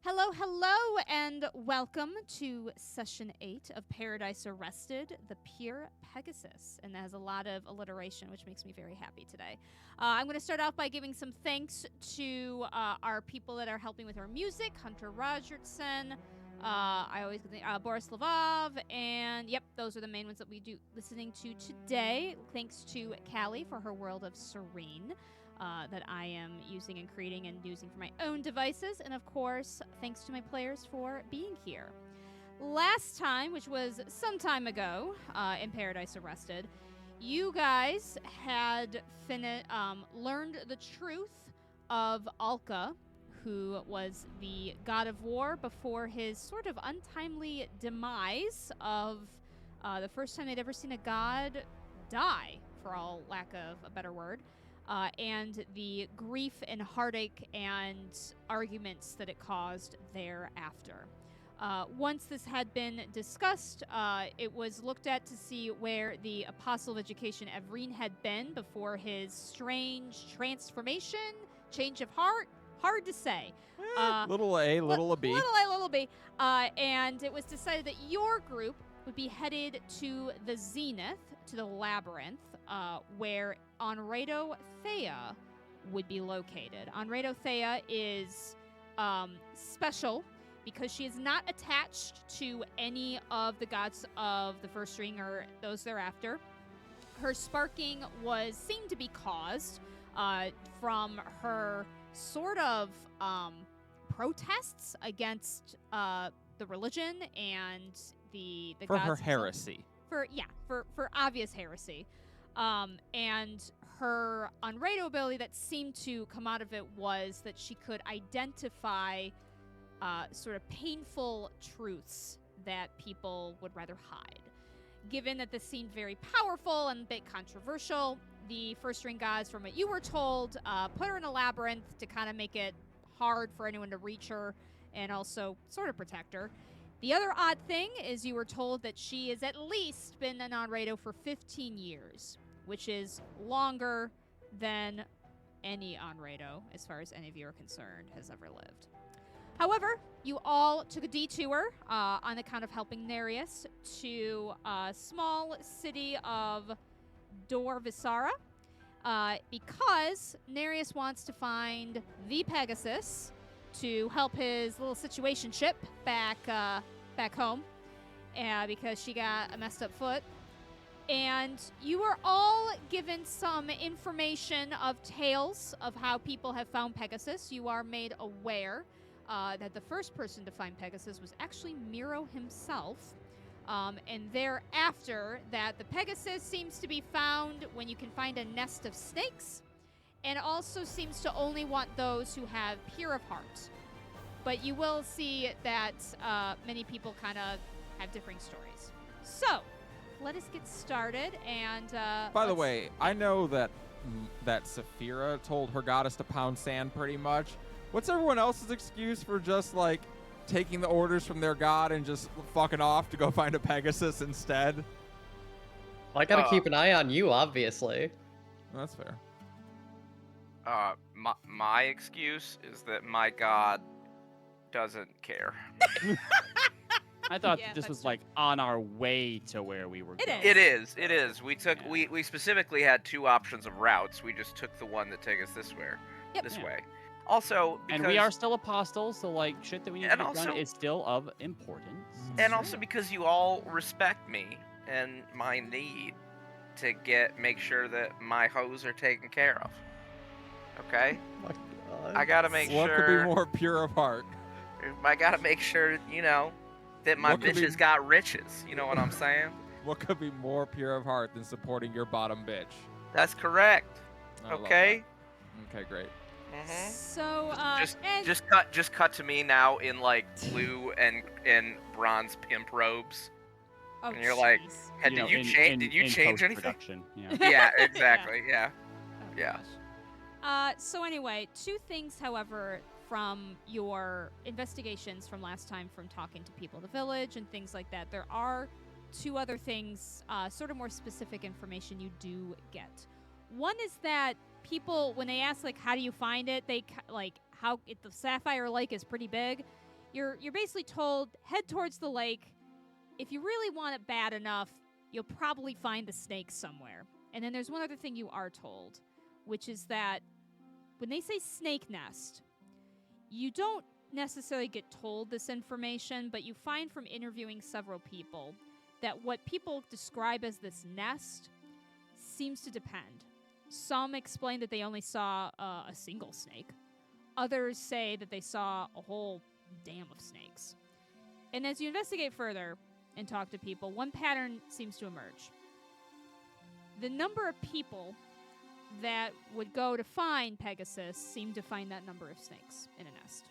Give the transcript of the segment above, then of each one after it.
Hello, hello, and welcome to Session 8 of Paradise Arrested, the Pure Pegasus. And that has a lot of alliteration, which makes me very happy today. I'm going to start off by giving some thanks to our people that are helping with our music, Hunter Rogertson, I always think Boris Lavov, and yep, those are the main ones that we do listening to today. Thanks to Callie for her World of Serene. That I am using and creating and using for my own devices. And of course, thanks to my players for being here. Last time, which was some time ago in Paradise Arrested, you guys had learned the truth of Alka, who was the god of war before his sort of untimely demise of the first time they'd ever seen a god die, for all lack of a better word. And the grief and heartache and arguments that it caused thereafter. Once this had been discussed, it was looked at to see where the Apostle of Education Evrene had been before his strange transformation, change of heart. Hard to say. Little A, little B. Little A, little B. And it was decided that your group would be headed to the Zenith, to the Labyrinth, where Onredo Thea would be located. Onredo Thea is special because she is not attached to any of the gods of the first ring or those thereafter. Her sparking seemed to be caused from her sort of protests against the religion and the for gods her heresy. For obvious heresy. And her Onredo ability that seemed to come out of it was that she could identify sort of painful truths that people would rather hide. Given that this seemed very powerful and a bit controversial, the first ring gods, from what you were told, put her in a labyrinth to kind of make it hard for anyone to reach her and also sort of protect her. The other odd thing is you were told that she has at least been an Onredo for 15 years, which is longer than any Onredo, as far as any of you are concerned, has ever lived. However, you all took a detour on account of helping Nereus to a small city of Dor Visara because Nereus wants to find the Pegasus to help his little situationship back home because she got a messed up foot. And you are all given some information of tales of how people have found Pegasus. You are made aware that the first person to find Pegasus was actually Miro himself. And thereafter, that the Pegasus seems to be found when you can find a nest of snakes, and also seems to only want those who have pure of heart. But you will see that many people kind of have differing stories. So, let us get started. And by the way, I know that Saphira told her goddess to pound sand pretty much. What's everyone else's excuse for just like taking the orders from their god and just fucking off to go find a Pegasus instead? Well, I gotta keep an eye on you, obviously. That's fair. My excuse is that my god doesn't care. I thought Yeah, this that's was true. like on our way to where we were going. It is. We took Yeah. we specifically had two options of routes. We just took the one that took us this way. Yep. This Yeah. way. Also, because, And we are still apostles, so like shit that we need to And get also- done is still of importance. and also because you all respect me and my need to make sure that my hoes are taken care of. Okay? My God. I gotta make What sure. could be more pure of heart? I gotta make sure, that my What could be- bitches got riches. You know what I'm saying? What could be more pure of heart than supporting your bottom bitch? That's correct. I love Okay. that. Okay, great. Mhm. So, and Just cut to me now in like blue and bronze pimp robes. oh, and you're like, jeez. Hey, did you change? Did you change anything? Production, yeah. Yeah, exactly. Yeah. Oh, Yeah. gosh. So anyway, two things, however, from your investigations from last time, from talking to people in the village and things like that, there are two other things, sort of more specific information you do get. One is that people, when they ask, like, how do you find it, they, like, the Sapphire Lake is pretty big. you're basically told head towards the lake. If you really want it bad enough, you'll probably find the snake somewhere. And then there's one other thing you are told, which is that when they say snake nest, you don't necessarily get told this information, but you find from interviewing several people that what people describe as this nest seems to depend. Some explain that they only saw a single snake. Others say that they saw a whole dam of snakes. And as you investigate further and talk to people, one pattern seems to emerge. The number of people that would go to find Pegasus seem to find that number of snakes in a nest.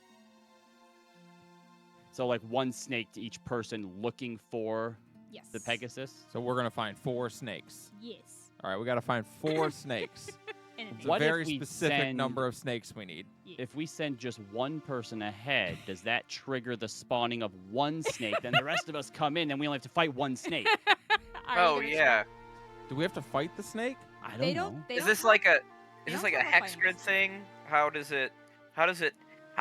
So like one snake to each person looking for Yes. the Pegasus. So we're gonna find 4 snakes. Yes. All right, we gotta find 4 snakes. And It's it a What if very we specific send- number of snakes we need. If we send just one person ahead, does that trigger the spawning of one snake? Then the rest of us come in, and we only have to fight one snake. Are you Oh gonna yeah. Do we have to fight the snake? I don't They know. don't. They Is don't this talk- like a they is this don't like a talk about hex fighting grid the thing? How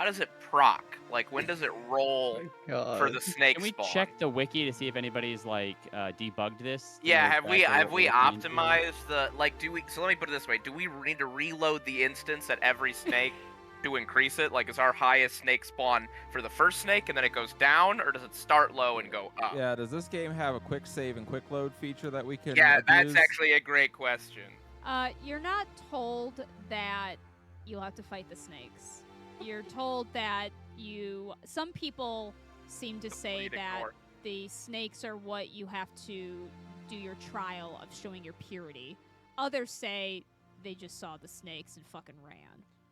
does it proc? Like when does it roll God. for the snake Can we spawn? check the wiki to see if anybody's like debugged this? to Yeah, know have we exactly have what we we're looking into? optimized the like do we so let me put it this way, do we need to reload the instance at every snake to increase it? Like is our highest snake spawn for the first snake and then it goes down, or does it start low and go up? Yeah. Does this game have a quick save and quick load feature that we can? Yeah, that's abuse? actually a great question. You're not told that you'll have to fight the snakes. You're told that some people seem to say Complete that ignore. the snakes are what you have to do your trial of showing your purity. Others say they just saw the snakes and fucking ran.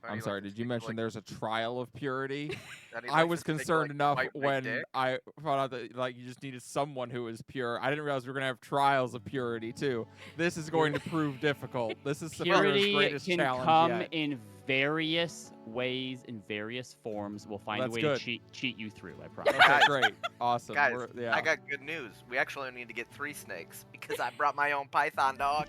I'm sorry. Did you mention there's a trial of purity? that he I likes was to stick, concerned like, enough quite big when dick? I found out that like you just needed someone who is pure. I didn't realize we were gonna have trials of purity too. This is going to prove difficult. This is Saphira's Purity greatest can challenge come yet. in various ways, in various forms. We'll find a That's way good. to cheat you through. I promise. Okay, Guys, great, awesome. Guys, Yeah. I got good news. We actually only need to get 3 snakes because I brought my own python dog.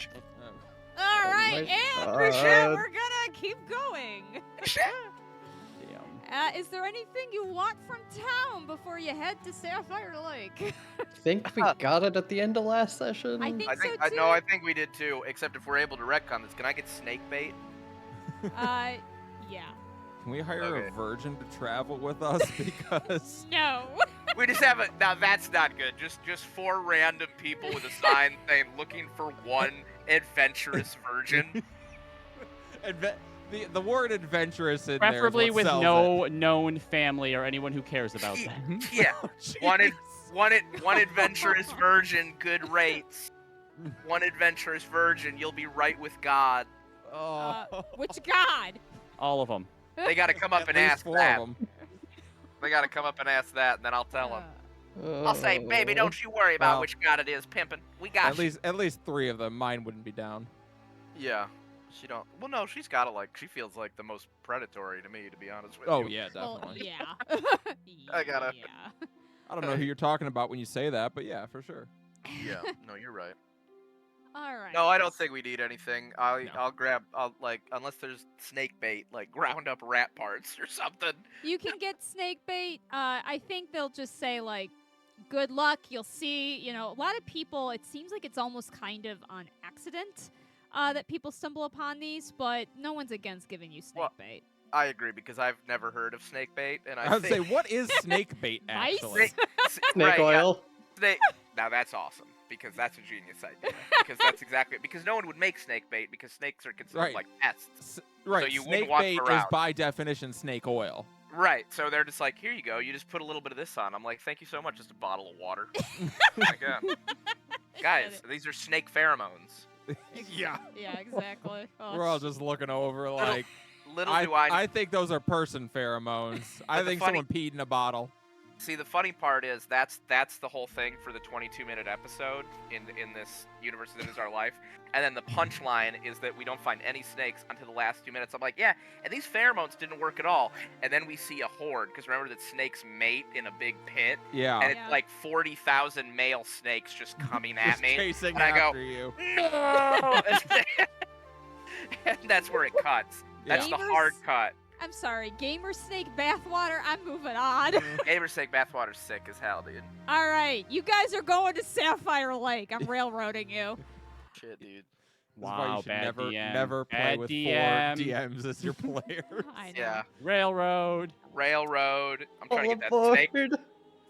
All right, my and God. we're gonna keep going. Damn. Is there anything you want from town before you head to Sapphire Lake? Think we got it at the end of last session? I think I so think too. I think we did too. Except if we're able to retcon this, can I get snake bait? Yeah. Can we hire Okay. a virgin to travel with us because No. We just have a now. That's not good. Just 4 random people with a sign saying looking for one adventurous virgin. the word adventurous in Preferably there is what with sells no known family or anyone who cares about them. Yeah, it. one adventurous virgin, good rates. One adventurous virgin, you'll be right with God. Oh. Which god? All of them. They got to come up At and least ask 4 that. of 'em. They got to come up and ask that, and then I'll tell them. Oh. I'll say, baby, don't you worry about Well, which god it is, pimpin'. We got At least 3 of them. Mine wouldn't be down. Yeah. She don't. Well, no, she's got to like. She feels like the most predatory to me, to be honest with Oh you. yeah, Well, definitely. yeah. I gotta- Yeah. I don't know who you're talking about when you say that, but yeah, for sure. Yeah. No, you're right. All right. No, I don't think we need anything. No. I'll grab. I'll like unless there's snake bait, like ground up rat parts or something. You can get snake bait. I think they'll just say like, "Good luck." You'll see. You know, a lot of people. It seems like it's almost kind of on accident that people stumble upon these, but no one's against giving you snake Well, bait. I agree because I've never heard of snake bait, and I would say, think what is snake bait Mice? actually? Snake right, yeah, oil. snake. Now that's awesome because that's a genius idea. Because that's exactly because no one would make snake bait because snakes are considered Right. like pests. Right, you wouldn't snake walk bait is around. by definition snake oil. Right. So they're just like, here you go. You just put a little bit of this on. I'm like, thank you so much. Just a bottle of water. My God. Guys, these are snake pheromones. Yeah. Yeah, exactly. Oh, We're all just looking over like, Little do I I think those are person pheromones. I But the think funny- someone peed in a bottle. see. The funny part is that's the whole thing for the 22-minute episode in this universe that is our life. And then the punchline is that we don't find any snakes until the last 2 minutes. I'm like, yeah, and these pheromones didn't work at all. And then we see a horde because remember that snakes mate in a big pit, Yeah. and it's Yeah. like 40,000 male snakes just coming at Just me. chasing and I go, after you. No! And that's where it cuts. That's Yeah. the hard cut. I'm sorry, gamer snake bathwater. I'm moving on. Gamer snake bathwater's sick as hell, dude. All right, you guys are going to Sapphire Lake. I'm railroading you. Shit, dude. This is why you Wow, should bad never, DM. never play Bad with DM. 4 DMs as your player. I know. Yeah. Railroad. Railroad. I'm trying All to get that snake. aboard.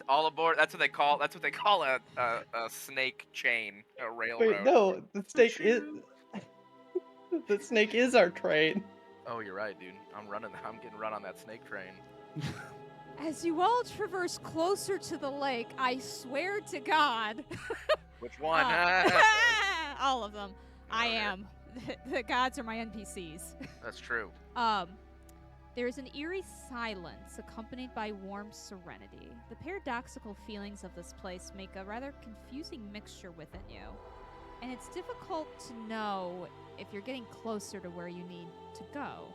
All aboard. That's what they call. That's what they call a snake chain. A railroad. Wait, no, the snake is the snake is our train. Oh, you're right, dude. I'm getting run on that snake train. As you all traverse closer to the lake, I swear to God. Which one? All of them. I Okay. am. The gods are my NPCs. That's true. There is an eerie silence accompanied by warm serenity. The paradoxical feelings of this place make a rather confusing mixture within you, and it's difficult to know if you're getting closer to where you need to go.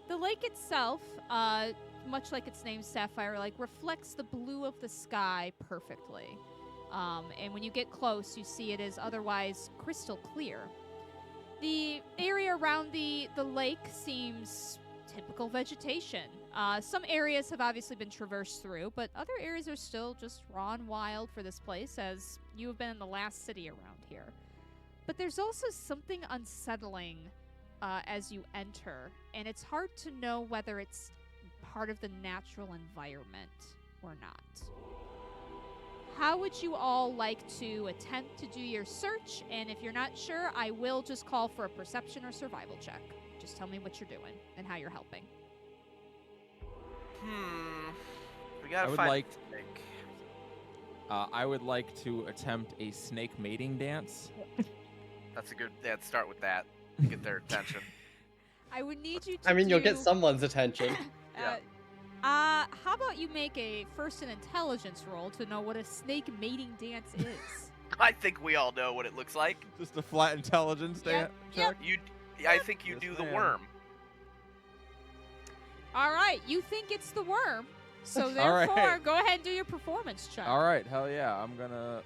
The lake itself, much like its name, Sapphire Lake, reflects the blue of the sky perfectly. And when you get close, you see it is otherwise crystal clear. The area around the lake seems typical vegetation. Some areas have obviously been traversed through, but other areas are still just raw and wild for this place, as you have been in the last city around here. But there's also something unsettling as you enter, and it's hard to know whether it's part of the natural environment or not. How would you all like to attempt to do your search? And if you're not sure, I will just call for a perception or survival check. Just tell me what you're doing and how you're helping. We gotta I would find like- the snake. I would like to attempt a snake mating dance. That's a good. Yeah, start with that. Get their attention. I would need you to I mean, you'll get do- someone's attention. Yeah. How about you make a first an intelligence roll to know what a snake mating dance is? I think we all know what it looks like. Just a flat intelligence Yep, dance. yep. I think you Yes, do the ma'am. worm. All right, you think it's the worm, so All right. therefore, go ahead and do your performance check. All right, hell yeah! I'm gonna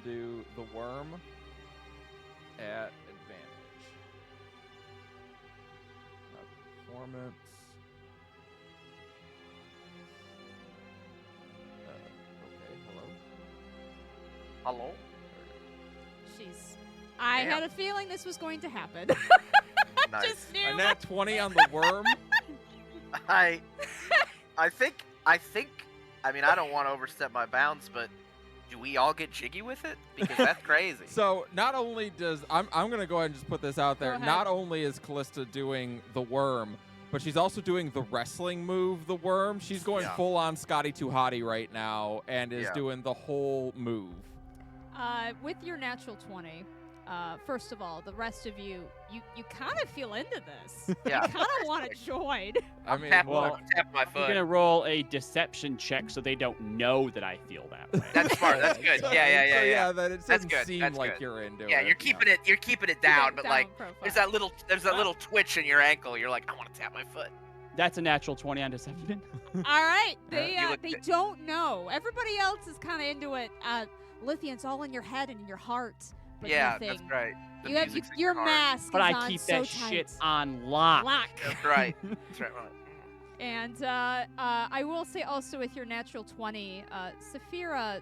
do the worm at advantage. Performance. Okay, hello. Hello. Jeez. I Damn. had a feeling this was going to happen. Nice. Just knew. A nat 20 on the worm. I think. I mean, I don't want to overstep my bounds, but do we all get jiggy with it? Because that's crazy. So not only does I'm gonna go ahead and just put this out there. Go ahead. Not only is Callista doing the worm, but she's also doing the wrestling move, the worm. She's going Yeah. full on Scotty Too Hottie right now and is Yeah. doing the whole move. With your natural 20, first of all, the rest of you kind of feel into this. Yeah. You kind of want to join. I mean, Tap, look, tap my You're foot. gonna roll a deception check so they don't know that I feel that way. That's smart. That's good. so- Yeah. So yeah, that it That's doesn't good, seem that's like good. you're into Yeah, it. you're keeping it. You're keeping it down, but Down like profile. there's that little twitch in your ankle. You're like, I want to tap my foot. That's a natural 20 on deception. All right, You look they good. don't know. Everybody else is kind of into it. Lithian's all in your head and in your heart. But Yeah, nothing. that's right. The You have music's in your heart. mask But is I on keep so that tight. shit on lock. Lock. That's right. That's right. And I will say also with your natural 20, Saphira,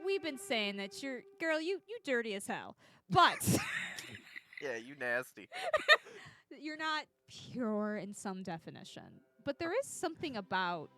we've been saying that you dirty as hell, but Yeah, you nasty. you're not pure in some definition. But there is something about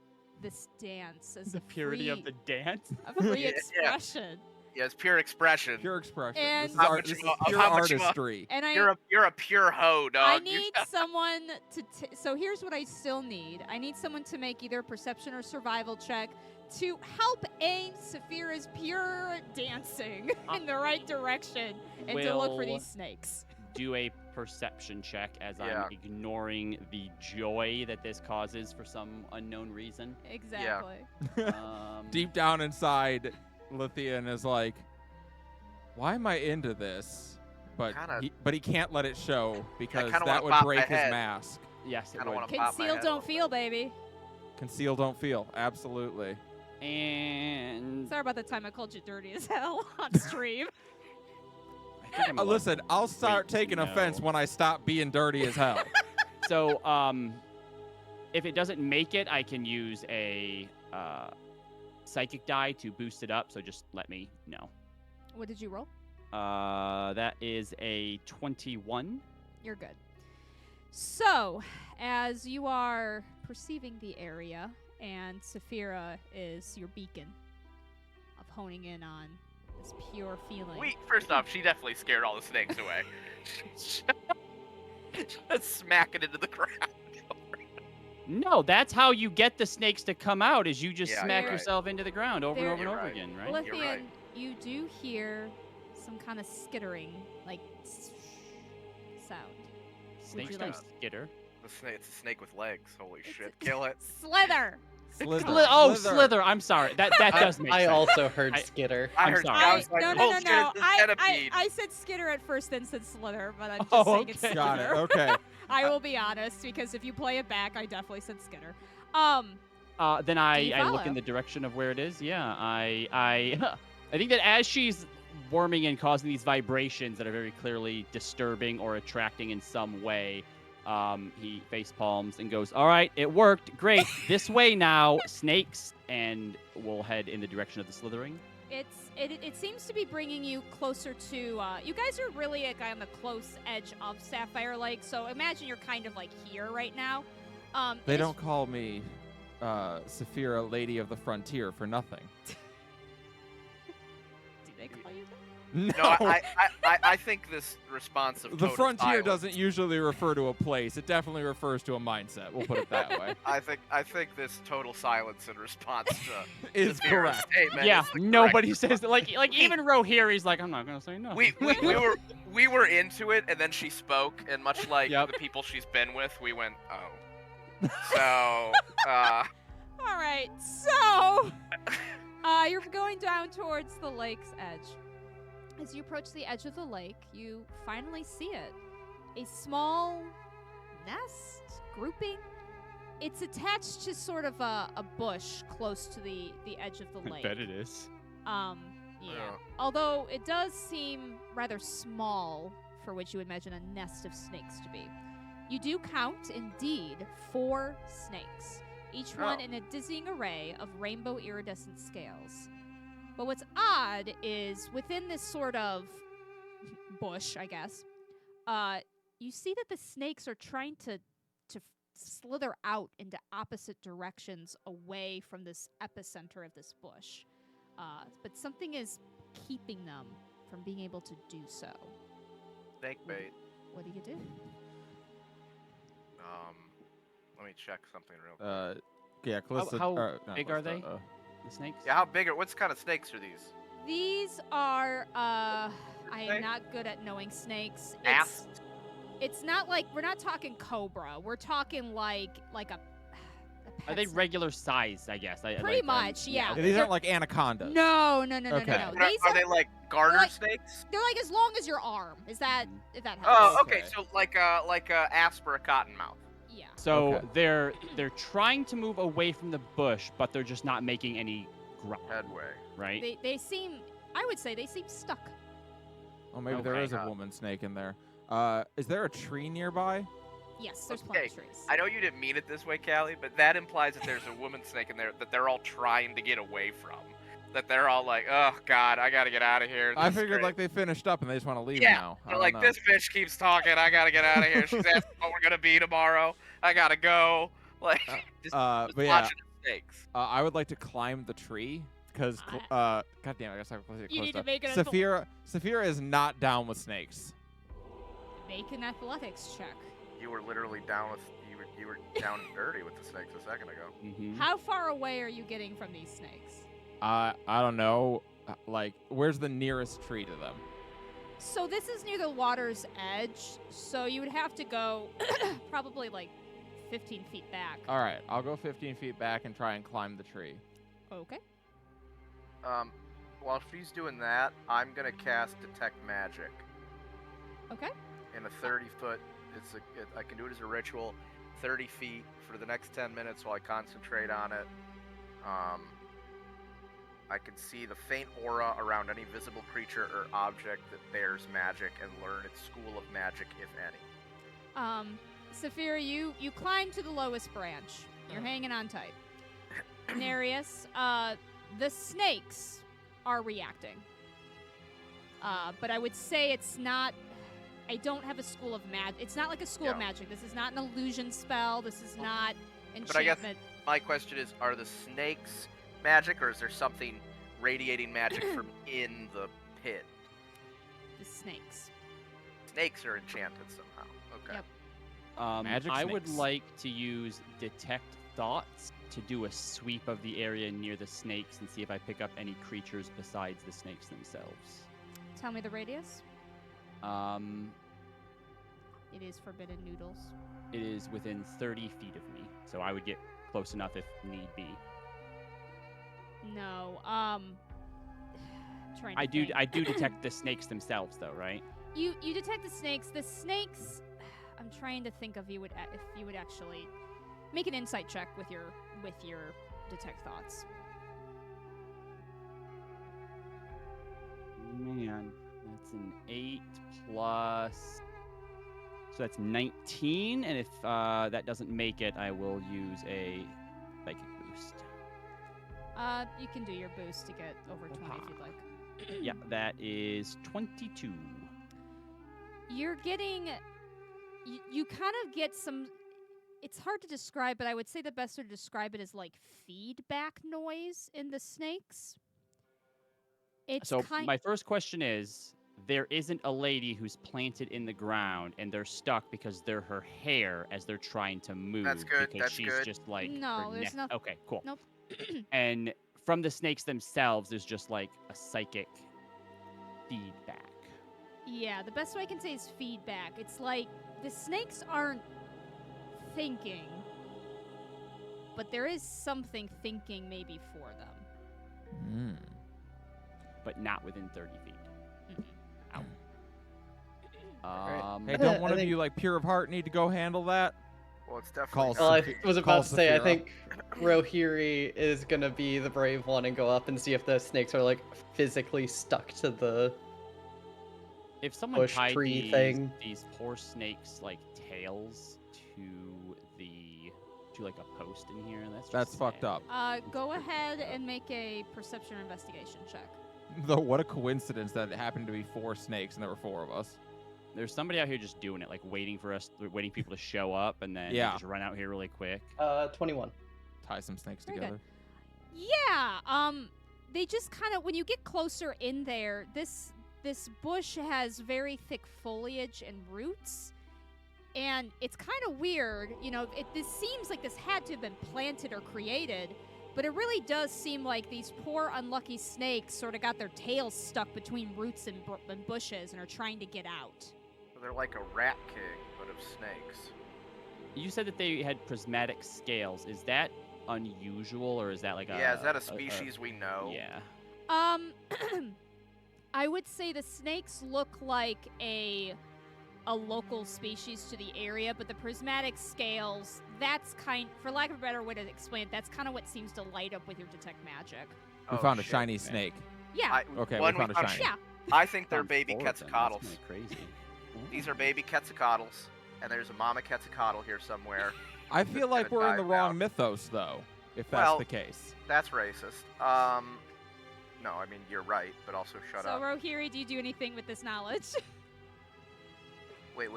this dance as The a purity of the dance. free Yeah. expression. Yeah, it's pure expression. Pure expression. And- This is, How art, much this is you- of pure how much you- artistry. And You're a pure hoe, dog. I You're- need someone to. So here's what I still need. I need someone to make either a perception or survival check to help aim Saphira's pure dancing in the right direction and to look for Will- these snakes. Do a perception check as Yeah. I'm ignoring the joy that this causes for some unknown reason. Exactly. Deep down inside, Lithian is like, why am I into this? But Kinda- he can't let it show because kinda that wanna would pop break my his head. mask. Yes, it Kinda would. wanna pop my Conceal, head a don't little feel, baby. Conceal, don't feel. Absolutely. And Sorry about the time I called you dirty as hell on stream. I think I'm allowed- Listen, I'll start Wait, taking no. offense when I stop being dirty as hell. So, if it doesn't make it, I can use a psychic die to boost it up. So just let me know. What did you roll? That is a 21. You're good. So, as you are perceiving the area, and Saphira is your beacon of honing in on this pure feeling. First off, she definitely scared all the snakes away. Just smack it into the ground. No, that's how you get the snakes to come out. Is you just Yeah, smack you're right. yourself into the ground over and There- over and You're over right. again, right? Lithian, You're right. you do hear some kind of skittering, like sound. Snakes you don't like- skitter. It's a snake with legs. Holy It's- shit! Kill it. Slither. Slither. Slither. I'm sorry. That does make I sense. also heard I- skitter. I I'm heard. sorry. I was like, no, oh no, shit, no. it's a centipede. I said skitter at first, then said slither, but I'm just Oh, saying it's okay. slither. Got it. Okay. I will be honest, because if you play it back, I definitely said skitter. Then you I look follow? in the direction of where it is. Yeah, I think that as she's warming and causing these vibrations that are very clearly disturbing or attracting in some way, he face palms and goes, "All right, it worked. Great. This way now, snakes." And we'll head in the direction of the slithering. It seems to be bringing you closer to. You guys are really like on the close edge of Sapphire Lake, so imagine you're kind of like here right now. They it's- don't call me Saphira, Lady of the Frontier, for nothing. Do they call you that? No, No, I think this response of the total Frontier silence- doesn't usually refer to a place. It definitely refers to a mindset. We'll put it that way. I think this total silence in response to Is Saphira's correct. statement Yeah, is the nobody correct says that. Like even Rohirri's like, I'm not gonna say no. we were into it, and then she spoke, and much like Yep. the people she's been with, we went, oh. So, All right, so you're going down towards the lake's edge. As you approach the edge of the lake, you finally see it. A small nest grouping. It's attached to sort of a bush close to the edge of the lake. it is. Yeah. Although it does seem rather small for what you would imagine a nest of snakes to be. You do count, indeed, 4 snakes, each one Oh. in a dizzying array of rainbow iridescent scales. But what's odd is within this sort of bush, I guess, you see that the snakes are trying to slither out into opposite directions away from this epicenter of this bush. But something is keeping them from being able to do so. snake bait. What do you do? Let me check something real quick. Yeah, Callista. how not big are Callista, The snakes? Yeah, how big are? What kind of snakes are these? These are, I am Snake? not good at knowing snakes. Asps? It's not like, we're not talking cobra. We're talking like a Are they pet regular size? I guess. Pretty much, yeah. Yeah, these aren't like anacondas. No. Okay. These Are they like garter like- snakes? they're like as long as your arm. Is that Mm. if that helps? Oh, okay. Okay. So like a asp or a cottonmouth. Yeah. So Okay. they're trying to move away from the bush, but they're just not making any ground, Headway. right? They seem, I would say they seem stuck. Oh, maybe there Okay. is a woman snake in there. Is there a tree nearby? Yes, there's plenty of Okay, trees. I know you didn't mean it this way, Callie, but that implies that there's a woman snake in there that they're all trying to get away from. That they're all like, oh god, I gotta get out of here. I This is figured great." like they finished up and they just want to leave Yeah, now. I They're don't like, know. this bitch keeps talking. I gotta get out of here. She's asking what we're gonna be tomorrow. I gotta go. Like, just But yeah, watching the snakes. I would like to climb the tree because, God damn, I guess I have to play it You need close to make it a Saphira is not down with snakes. Make an athletics check. You were literally down with you were down and dirty with the snakes a second ago. Mhm. How far away are you getting from these snakes? I don't know. Like, where's the nearest tree to them? So this is near the water's edge, so you would have to go probably like 15 feet back. All right, I'll go 15 feet back and try and climb the tree. Okay. While she's doing that, I'm gonna cast detect magic Okay. in a 30-foot. I can do it as a ritual, 30 feet for the next 10 minutes while I concentrate on it. I can see the faint aura around any visible creature or object that bears magic and learn its school of magic, if any. Saphira, you climb to the lowest branch. You're hanging on tight. Nereus, the snakes are reacting. But I would say it's not. I don't have a school of magic. It's not like a school of magic. This is not an illusion spell. This is not enchantment. But I guess my question is, are the snakes magic, or is there something radiating magic from in the pit? The snakes. Snakes are enchanted somehow. Okay. Yep. Magic I would snakes. like to use Detect Thoughts to do a sweep of the area near the snakes and see if I pick up any creatures besides the snakes themselves. Tell me the radius. It is forbidden noodles. It is within 30 feet of me, so I would get close enough if need be. No. Trying to I do think. detect the snakes themselves, though, right? You detect the snakes. The snakes. I'm trying to think of if you would actually make an insight check with your detect thoughts. Man, that's an 8 plus. So that's 19, and if that doesn't make it, I will use a psychic boost. You can do your boost to get over 20 if you'd like. Yeah, that is 22. You're getting. You kind of get some. It's hard to describe, but I would say the best way to describe it is like feedback noise in the snakes. It's So my first question is, there isn't a lady who's planted in the ground and they're stuck because they're her hair as they're trying to move. That's good, Because that's she's good. just like No, her there's neck. Okay, cool. Nope. And from the snakes themselves, there's just like a psychic feedback. Yeah, the best way I can say is feedback. It's like the snakes aren't thinking, but there is something thinking maybe for them. But not within 30 feet. Mm-mm. Ow. Hey, don't I one of think- you like pure of heart need to go handle that? Well, it's definitely Call not. Well, I Saphi- was call about to say, I Saphira. think Rohiri is gonna be the brave one and go up and see if the snakes are like physically stuck to the. If someone bush tied tree thing. these poor snakes like tails to like a post in here, that's That's fucked sad. up. Go ahead and make a perception or investigation check. Though what a coincidence that it happened to be 4 snakes and there were 4 of us. There's somebody out here just doing it, like waiting for people to show up, and then they Yeah. just run out here really quick. 21. Tie some snakes Very together. Yeah, they just kind of when you get closer in there, this bush has very thick foliage and roots, and it's kind of weird. You know, this seems like this had to have been planted or created, but it really does seem like these poor unlucky snakes sort of got their tails stuck between roots and bushes and are trying to get out. They're like a rat king, but of snakes. You said that they had prismatic scales. Is that unusual, or is that like Yeah, is that a species we know? Yeah. I would say the snakes look like a local species to the area, but the prismatic scales, that's for lack of a better way to explain it, that's kind of what seems to light up with your detect magic. We Oh, found a shit. shiny snake. Yeah. Okay, one we found a shiny. Yeah. I think they're Found baby 4 of them. That's Quetzalcoatls. kinda crazy. These are baby Quetzalcoatls, and there's a mama Quetzalcoatl here somewhere. I feel Just like gonna we're in the dive wrong down. mythos, though, if that's Well, the case. That's racist. No, I mean, you're right, but also shut So up. Rohiri, do you do anything with this knowledge? Wait.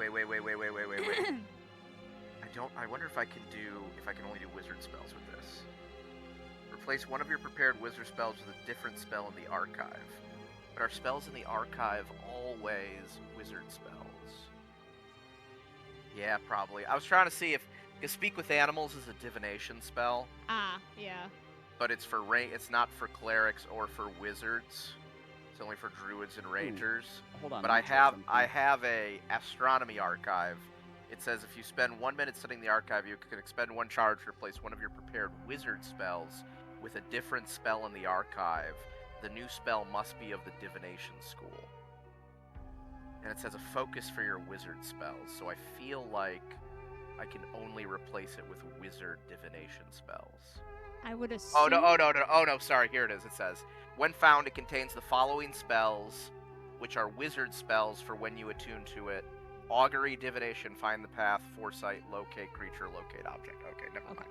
I wonder if I can only do wizard spells with this. Replace one of your prepared wizard spells with a different spell in the archive. But are spells in the archive always wizard spells? Yeah, probably. I was trying to see if Speak with Animals is a divination spell, Yeah. but it's not for clerics or for wizards. It's only for druids and rangers. Hold on. But let I me try have something. a astronomy archive. It says if you spend 1 minute studying the archive, you can expend 1 charge to replace one of your prepared wizard spells with a different spell in the archive. The new spell must be of the divination school. And it says a focus for your wizard spells, so I feel like I can only replace it with wizard divination spells. I would assume. Oh no, sorry, here it is. It says, when found, it contains the following spells, which are wizard spells for when you attune to it. Augury, divination, find the path, foresight, locate creature, locate object. Okay, never mind.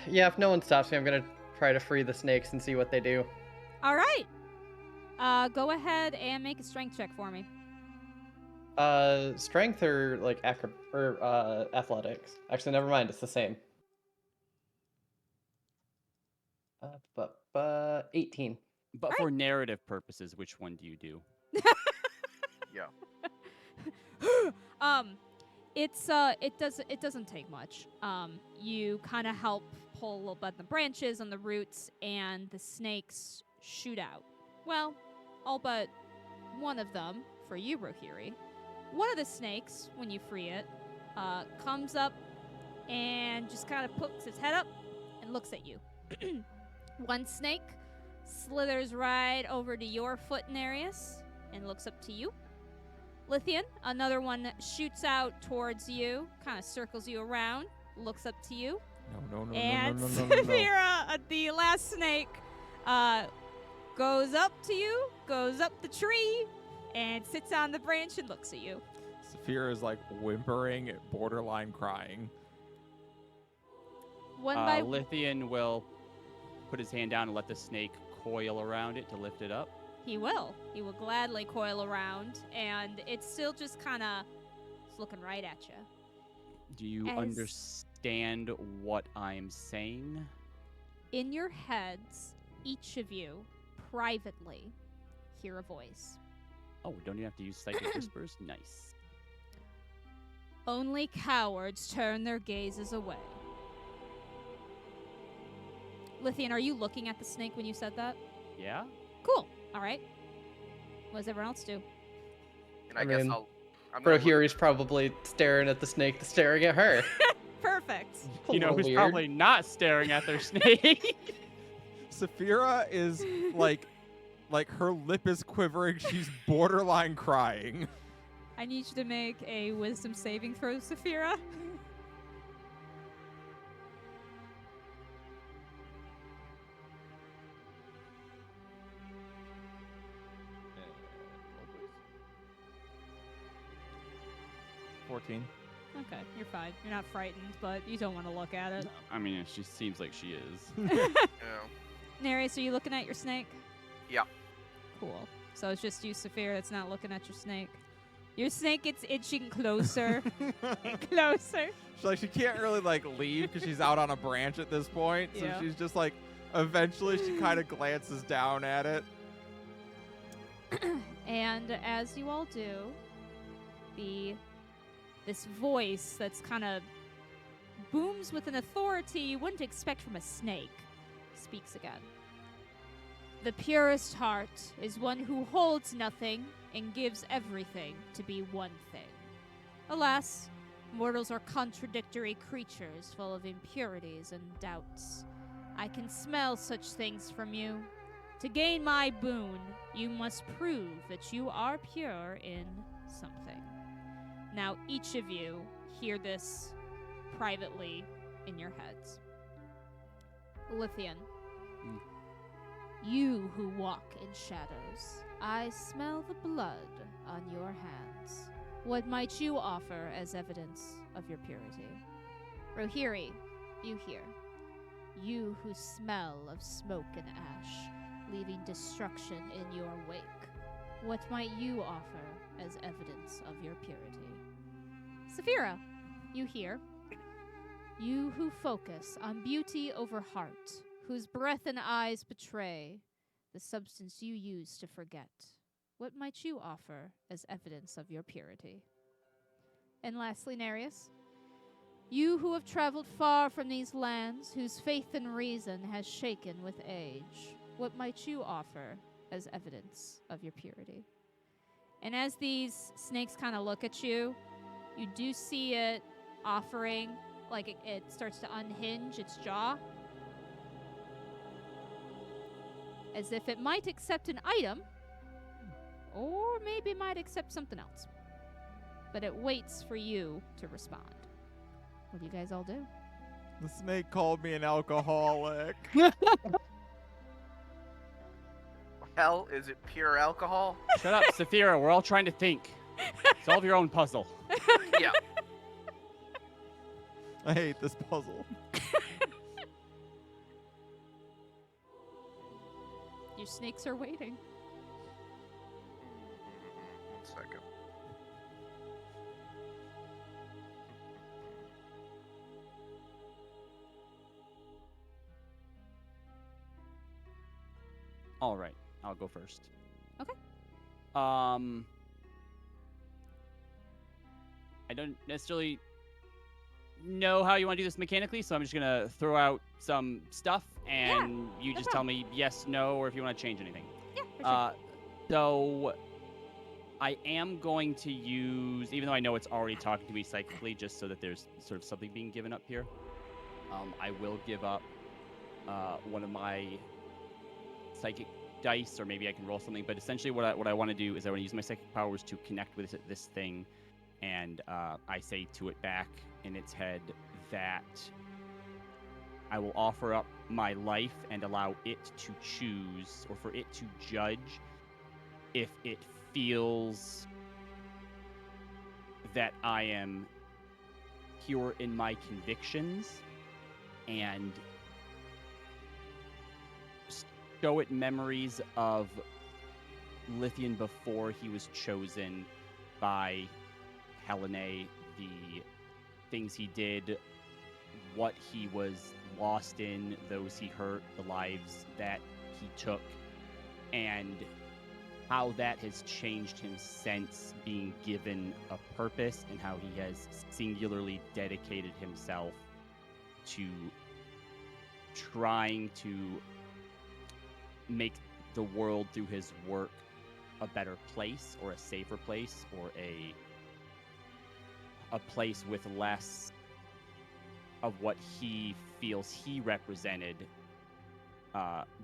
Yeah, if no one stops me, I'm gonna try to free the snakes and see what they do. All right. Go ahead and make a strength check for me. Strength or like athletics? Actually, never mind. It's the same. 18. But for narrative purposes, which one do you do? Yeah. It doesn't take much. You kind of help pull a little bit of the branches on the roots, and the snakes shoot out. Well, all but one of them for you, Rohiri. One of the snakes, when you free it, comes up and just kind of pokes its head up and looks at you. One snake slithers right over to your foot, Nereus, and looks up to you. Lithian, another one shoots out towards you, kind of circles you around, looks up to you. No. And Saphira, the last snake, goes up to you, goes up the tree, and sits on the branch and looks at you. Saphira is like whimpering, borderline crying. One by Lithian will put his hand down and let the snake coil around it to lift it up. He will. He will gladly coil around, and it's still just kind of looking right at you. Do you understand what I'm saying? In your heads, each of you privately hear a voice. Oh, don't you have to use psychic whispers? Nice. Only cowards turn their gazes away. Lithian, are you looking at the snake when you said that? Yeah? Cool. All right. What does everyone else do? And I I guess mean, I'm gonna Rohiri's probably staring at the snake that's staring at her. Perfect. A You know little who's weird. probably not staring at their snake? Saphira is like her lip is quivering. She's borderline crying. I need you to make a wisdom saving throw, Saphira. Okay, you're fine. You're not frightened, but you don't want to look at it. I mean, she seems like she is. Yeah. Nereus, are you looking at your snake? Yeah. Cool. So it's just you, Saphira, that's not looking at your snake. Your snake gets inching closer and closer. She can't really like leave because she's out on a branch at this point. So Yeah. she's just like, eventually she kind of glances down at it. And as you all do, this voice that's kind of booms with an authority you wouldn't expect from a snake speaks again. The purest heart is one who holds nothing and gives everything to be one thing. Alas, mortals are contradictory creatures full of impurities and doubts. I can smell such things from you. To gain my boon, you must prove that you are pure in something. Now, each of you hear this privately in your heads. Lithian, you who walk in shadows, I smell the blood on your hands. What might you offer as evidence of your purity? Rohiri, you hear. You who smell of smoke and ash, leaving destruction in your wake. What might you offer as evidence of your purity? Saphira, you hear. You who focus on beauty over heart, whose breath and eyes betray the substance you use to forget. What might you offer as evidence of your purity? And lastly, Nereus, you who have traveled far from these lands, whose faith and reason has shaken with age, what might you offer as evidence of your purity? And as these snakes kind of look at you, you do see it offering, like it starts to unhinge its jaw, as if it might accept an item, or maybe might accept something else. But it waits for you to respond. What do you guys all do? The snake called me an alcoholic. hell? Is it pure alcohol? Shut up, Saphira. We're all trying to think. Solve your own puzzle. Yeah. I hate this puzzle. Your snakes are waiting. 1 second. All right, I'll go first. Okay. I don't necessarily know how you want to do this mechanically, so I'm just gonna throw out some stuff, and you no just tell me yes, no, or if you want to change anything. Yeah, for sure. So I am going to use, even though I know it's already talking to me psychically, just so that there's sort of something being given up here. I will give up one of my psychic dice, or maybe I can roll something. But essentially, what I want to do is I want to use my psychic powers to connect with this thing, and I say to it back in its head that I will offer up my life and allow it to choose, or for it to judge if it feels that I am pure in my convictions, and show it memories of Lithian before he was chosen by Helene, the things he did, what he was lost in, those he hurt, the lives that he took, and how that has changed him since being given a purpose, and how he has singularly dedicated himself to trying to make the world through his work a better place, or a safer place, or a place with less of what he feels he represented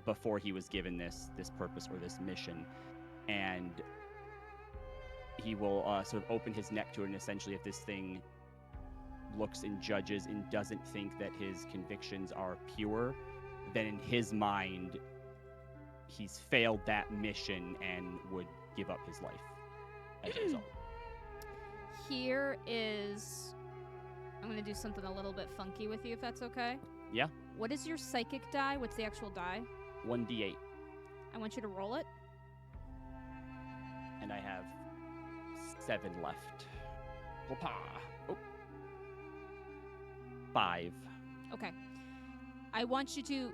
before he was given this purpose or this mission. And he will sort of open his neck to it, and essentially if this thing looks and judges and doesn't think that his convictions are pure, then in his mind he's failed that mission and would give up his life as a result. Here is... I'm going to do something a little bit funky with you, if that's okay. Yeah. What is your psychic die? What's the actual die? 1d8. I want you to roll it. And I have 7 left. Whoopah. Oh. 5. Okay. I want you to...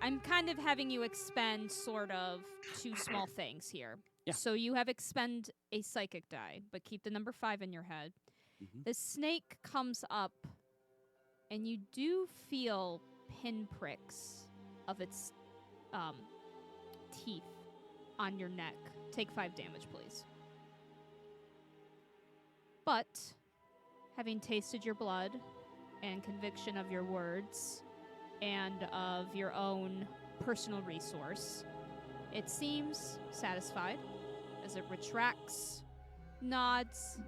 I'm kind of having you expend sort of 2 small things here. Yeah. So you have expend a psychic die, but keep the number 5 in your head. Mm-hmm. The snake comes up, and you do feel pinpricks of its teeth on your neck. Take 5 damage, please. But, having tasted your blood and conviction of your words and of your own personal resource, it seems satisfied as it retracts, nods,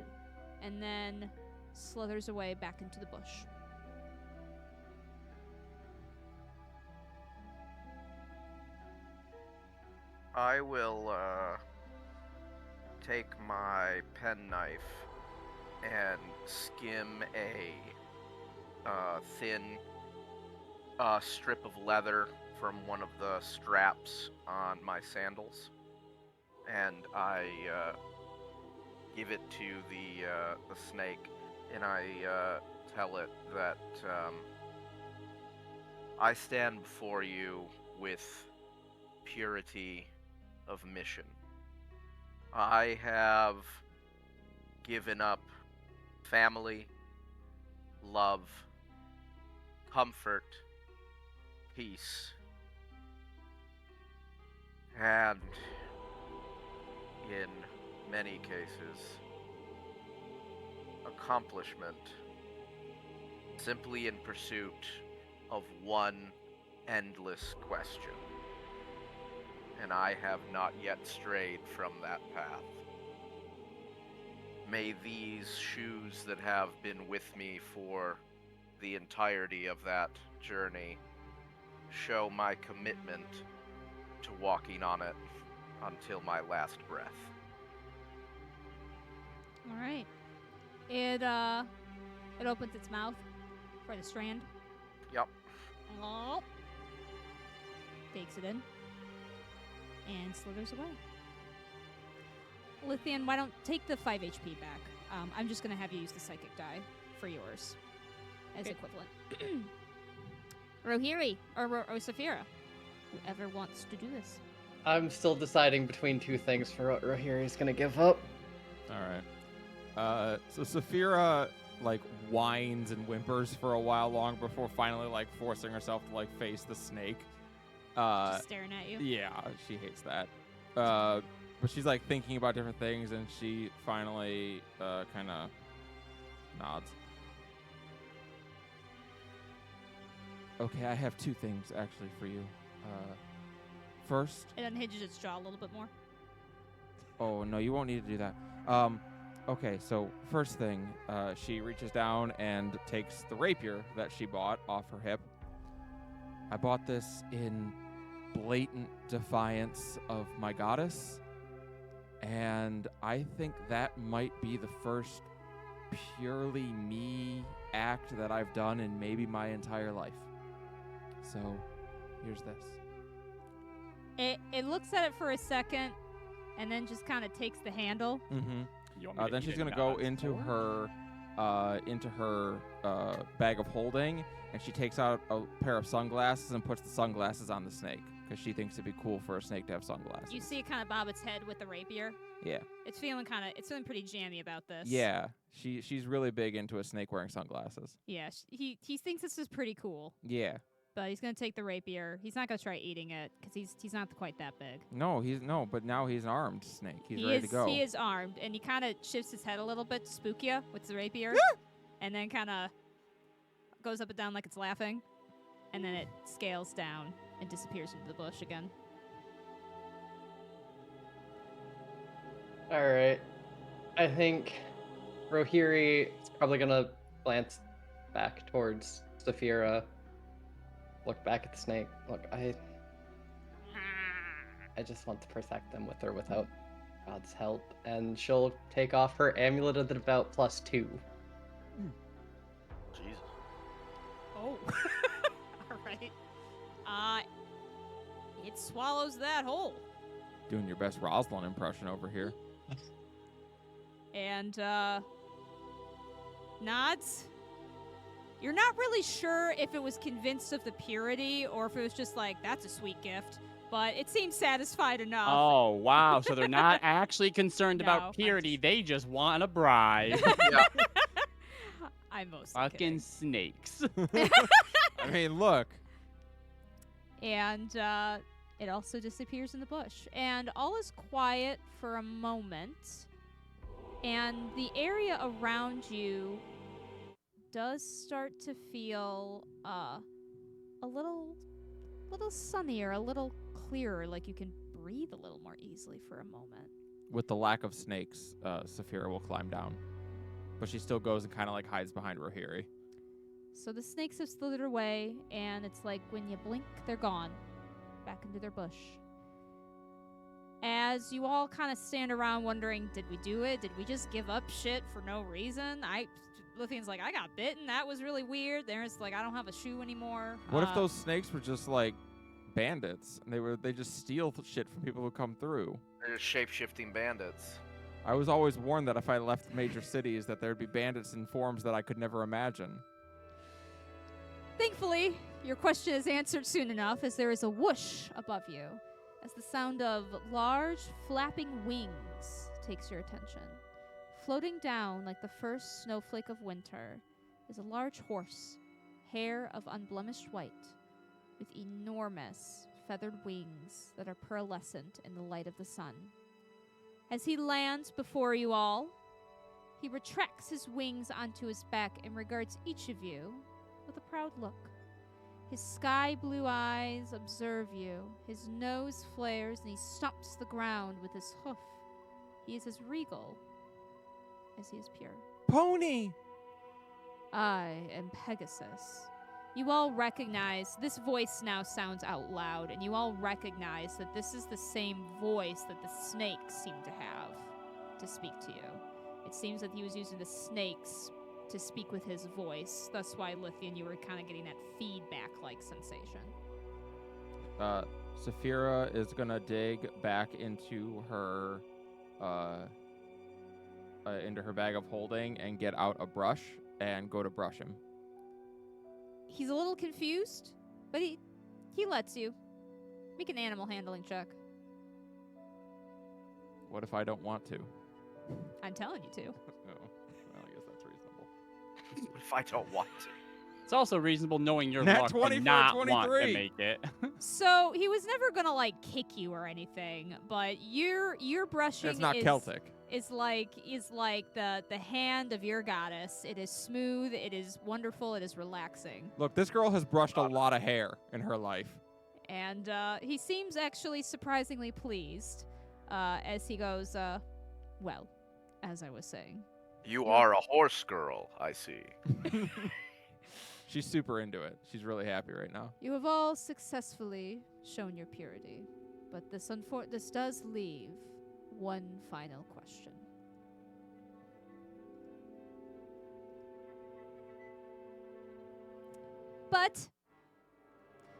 and then slithers away back into the bush. I will take my penknife and skim a thin strip of leather from one of the straps on my sandals, and I give it to the snake, and I tell it that I stand before you with purity of mission. I have given up family, love, comfort, peace, and in many cases, accomplishment, simply in pursuit of one endless question. And I have not yet strayed from that path. May these shoes that have been with me for the entirety of that journey show my commitment to walking on it until my last breath. All right. It opens its mouth for the strand. Yep. Oh. Takes it in. And slithers away. Lithian, why don't take the 5 HP back? I'm just gonna have you use the psychic die for yours as equivalent. Rohiri or Saphira, whoever wants to do this. I'm still deciding between two things for what Rohiri's gonna give up. All right. So Saphira like whines and whimpers for a while long before finally like forcing herself to like face the snake. Just staring at you. Yeah, she hates that. But she's like thinking about different things, and she finally kind of nods. Okay, I have two things actually for you. First, It unhinges its jaw a little bit more. oh no, you won't need to do that. Okay, so first thing, she reaches down and takes the rapier that she bought off her hip. I bought this in blatant defiance of my goddess, and I think that might be the first purely me act that I've done in maybe my entire life. So, here's this. It looks at it for a second, and then just kind of takes the handle. Mm-hmm. You want me to Then eat she's a gonna go God's into sword? her bag of holding, and she takes out a pair of sunglasses and puts the sunglasses on the snake because she thinks it'd be cool for a snake to have sunglasses. You see it kind of bob its head with the rapier. Yeah. It's feeling pretty jammy about this. Yeah. She's really big into a snake wearing sunglasses. Yeah. He thinks this is pretty cool, Yeah. but he's gonna take the rapier. He's not gonna try eating it because he's not quite that big. No, but now he's an armed snake. He's ready to go. He is armed, and he kind of shifts his head a little bit to spook you with the rapier, and then kind of goes up and down like it's laughing, and then it scales down and disappears into the bush again. Alright. I think Rohiri is probably gonna glance back towards Saphira. Look back at the snake. Look, I just want to protect them with or without God's help. And she'll take off her Amulet of the Devout +2. Jesus. Oh. All right. It swallows that whole. Doing your best Rosalind impression over here. And, nods. You're not really sure if it was convinced of the purity or if it was just like, that's a sweet gift. But it seems satisfied enough. Oh, wow. So they're not actually concerned No, about I'm purity. They just want a bribe. Yeah. I'm mostly Fucking kidding. snakes. I mean, look. And it also disappears in the bush. And all is quiet for a moment. And the area around you does start to feel a little sunnier, a little clearer, like you can breathe a little more easily for a moment. With the lack of snakes, Saphira will climb down. But she still goes and kind of like hides behind Rohiri. So the snakes have slithered away, and it's like when you blink, they're gone. Back into their bush. As you all kind of stand around wondering, did we do it? Did we just give up shit for no reason? Lithian's like, I got bitten. That was really weird. There's like, I don't have a shoe anymore. What if those snakes were just like bandits and they just steal shit from people who come through? They're just shape-shifting bandits. I was always warned that if I left major cities that there'd be bandits in forms that I could never imagine. Thankfully, your question is answered soon enough as there is a whoosh above you as the sound of large flapping wings takes your attention. Floating down like the first snowflake of winter is a large horse, hair of unblemished white, with enormous feathered wings that are pearlescent in the light of the sun. As he lands before you all, he retracts his wings onto his back and regards each of you with a proud look. His sky blue eyes observe you, his nose flares, and he stomps the ground with his hoof. He is as regal as he is pure. Pony! I am Pegasus, You all recognize, this voice now sounds out loud, and you all recognize that this is the same voice that the snakes seem to have to speak to you. It seems that he was using the snakes to speak with his voice. That's why, Lithian, you were kind of getting that feedback-like sensation. Saphira is gonna dig back into her bag of holding and get out a brush and go to brush him. He's a little confused, but he lets you. Make an animal handling check. What if I don't want to? I'm telling you to. Oh, well, I guess that's reasonable. If I don't want to. It's also reasonable knowing your Nat luck 20 to for not want to 23. make it. So he was never gonna like kick you or anything, but your brushing It's not is, Celtic. is like the hand of your goddess. It is smooth, it is wonderful, it is relaxing. Look, this girl has brushed a lot of hair in her life. And he seems actually surprisingly pleased as he goes, well, as I was saying. You are a horse girl, I see. She's super into it. She's really happy right now. You have all successfully shown your purity, but this does leave one final question. But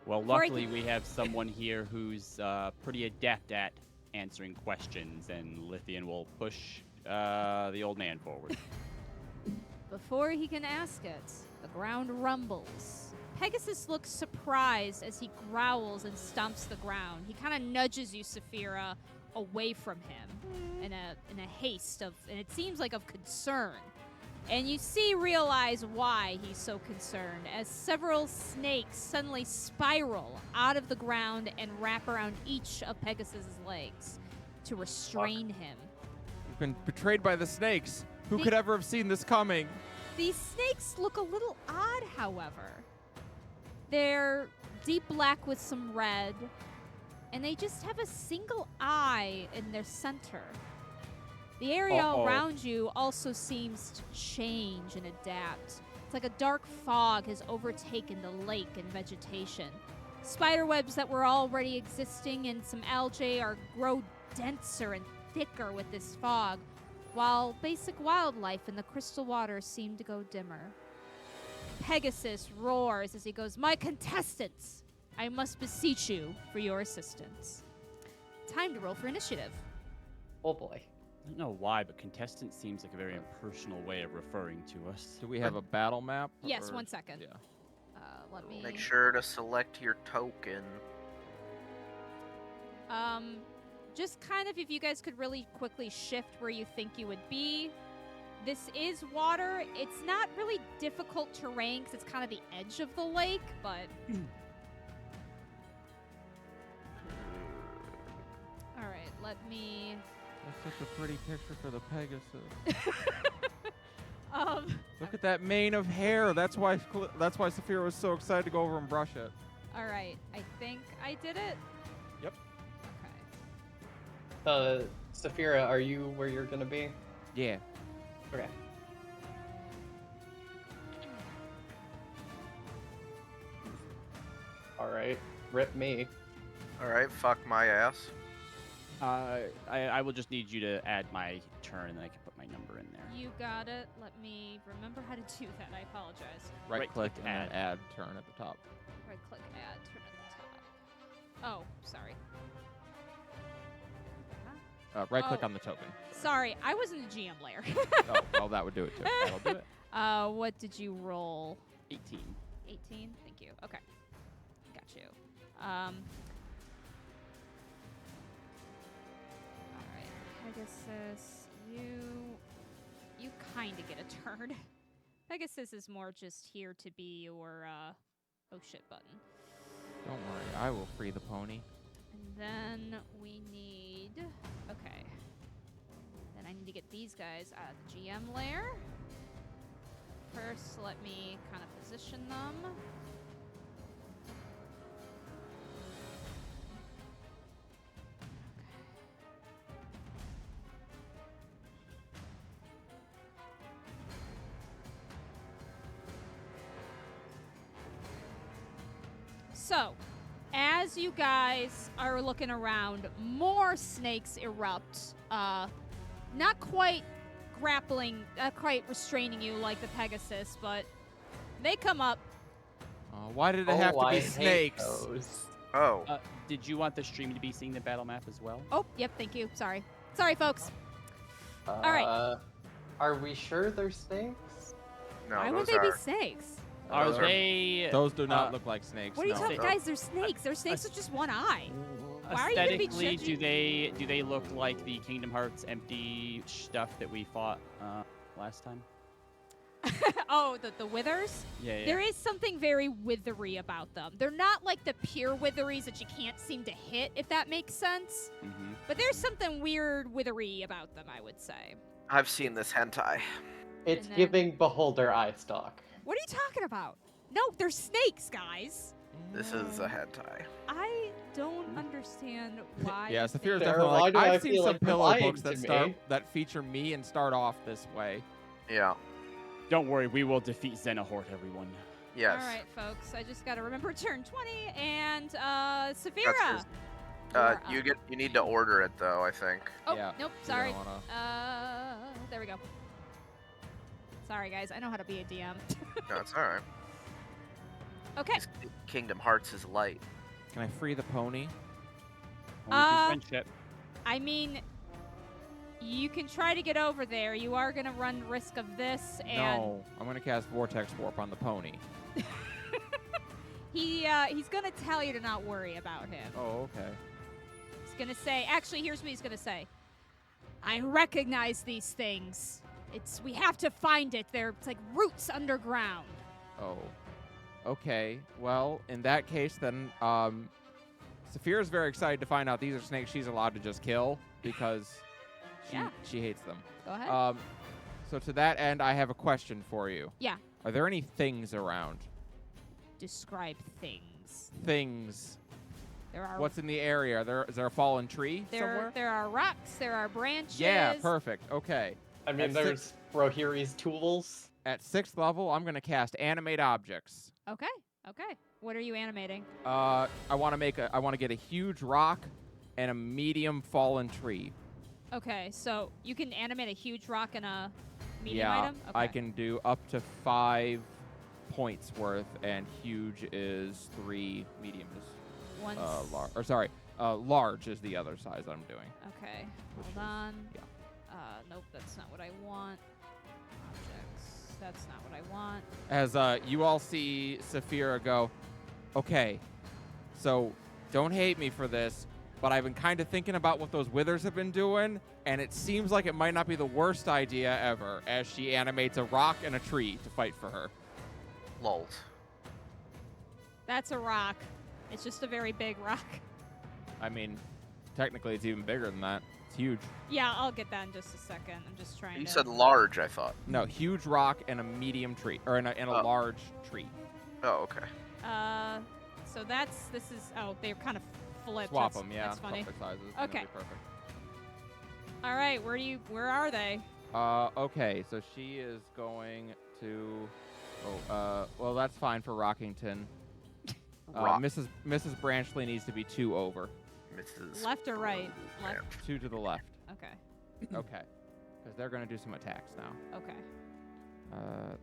Well, Before I luckily can- we have someone here who's pretty adept at answering questions, and Lithian will push the old man forward. before he can ask it, the ground rumbles. Pegasus looks surprised as he growls and stomps the ground. He kind of nudges you, Saphira, away from him in a haste of, and it seems like of concern. And you realize why he's so concerned, as several snakes suddenly spiral out of the ground and wrap around each of Pegasus's legs to restrain him. We've been betrayed by the snakes. Who The- could ever have seen this coming? These snakes look a little odd, however. They're deep black with some red, and they just have a single eye in their center. The area around you also seems to change and adapt. It's like a dark fog has overtaken the lake and vegetation. Spiderwebs that were already existing in some algae grow denser and thicker with this fog, while basic wildlife in the crystal water seem to go dimmer. Pegasus roars as he goes, "My contestants, I must beseech you for your assistance." Time to roll for initiative. Oh boy. I don't know why, but contestant seems like a very impersonal way of referring to us. Do we have a battle map? Yes, or- 1 second. Yeah. Let me. Make sure to select your token. Just kind of if you guys could really quickly shift where you think you would be. This is water. It's not really difficult terrain because it's kind of the edge of the lake, but. All right, let me. That's such a pretty picture for the Pegasus. Um. Look at that mane of hair. That's why Saphira was so excited to go over and brush it. All right, I think I did it. Yep. Okay. Saphira, are you where you're gonna be? Yeah. Okay. All right. Rip me. All right, fuck my ass. I will just need you to add my turn, and then I can put my number in there. You got it. Let me remember how to do that. I apologize. Right click Right-click, and then add turn at the top. Right click, add, turn at the top. Oh, sorry. Right click Oh. on the token. Sorry, I was in the GM layer. Oh, well, that would do it too. That'll do it. What did you roll? 18. 18? Thank you. Okay. Got you. Alright, Pegasus, you kind of get a turn. Pegasus is more just here to be your, oh shit button. Don't worry, I will free the pony. And then we need, okay. Then I need to get these guys out of the GM layer. First, let me kind of position them. So, as you guys are looking around, more snakes erupt. Not quite grappling, quite restraining you like the Pegasus, but they come up. Why did it have to I be hate snakes? those. Oh. Did you want the stream to be seeing the battle map as well? Oh, yep, thank you. Sorry, folks. right. Are we sure they're snakes? No, Why would those they be are. snakes? Are Those are- they Those do not look like snakes. What are you no. talking, guys? They're snakes. They're snakes with just one eye. Why are you gonna be aesthetically? judging? Do they look like the Kingdom Hearts empty stuff that we fought last time? Oh, the withers? Yeah. There is something very withery about them. They're not like the pure witheries that you can't seem to hit, if that makes sense. Mm-hmm. But there's something weird withery about them, I would say. I've seen this hentai. It's And then- giving beholder eye stalk. What are you talking about? No, they're snakes, guys. This is a hentai. I don't understand why. Yeah, Saphira's Sarah, definitely why like, do I I've seen feel some like you're pillow lying books to that me? that feature me and start off this way. Yeah. Don't worry, we will defeat Xenohort, everyone. Yes. All right, folks. I just gotta remember turn 20 and That's Saphira. his- You're you need to order it though, I think. Oh, Yeah, nope. You Sorry. don't wanna- There we go. Sorry, guys. I know how to be a DM. No, it's alright. Okay. Kingdom Hearts is light. Can I free the pony? Only through friendship. I mean, you can try to get over there. You are gonna run risk of this, and No, I'm gonna cast Vortex Warp on the pony. he's gonna tell you to not worry about him. Oh, okay. He's gonna say, actually, here's what he's gonna say. I recognize these things. We have to find it. It's like roots underground. Oh. Okay. Well, in that case, then, Saphira's very excited to find out these are snakes she's allowed to just kill because Yeah. she hates them. Go ahead. So to that end, I have a question for you. Yeah. Are there any things around? Describe things. Things. There are. What's in the area? Is there a fallen tree somewhere? There are rocks. There are branches. Yeah, perfect. Okay. I mean, At there's Rohiri's tools. At 6th level, I'm going to cast Animate Objects. Okay. Okay. What are you animating? I want to get a huge rock and a medium fallen tree. Okay, so you can animate a huge rock and a medium Yeah, item? Okay. I can do up to 5 points worth, and huge is 3, medium is Once. large. Or sorry, large is the other size I'm doing. Okay, Which hold is- on. yeah. Nope, that's not what I want. Objects. That's not what I want. As you all see Saphira go, okay, so don't hate me for this, but I've been kind of thinking about what those withers have been doing, and it seems like it might not be the worst idea ever, as she animates a rock and a tree to fight for her. Lols. That's a rock. It's just a very big rock. I mean, technically it's even bigger than that. It's huge. Yeah, I'll get that in just a second. I'm just trying You to... said large, I thought. No, huge rock and a medium tree, or in a Oh. large tree. Oh, okay. So this is... Oh, they're kind of flipped. Swap That's- them, yeah. That's funny. Swap their sizes. and Okay. it'll be perfect. All right, where are they? Okay, so she is going to. Well, that's fine for Rockington. Rock. Mrs. Branchley needs to be 2 over, Mrs. Left or right? Left. 2 to the left. Okay. Okay, because they're gonna do some attacks now. Okay.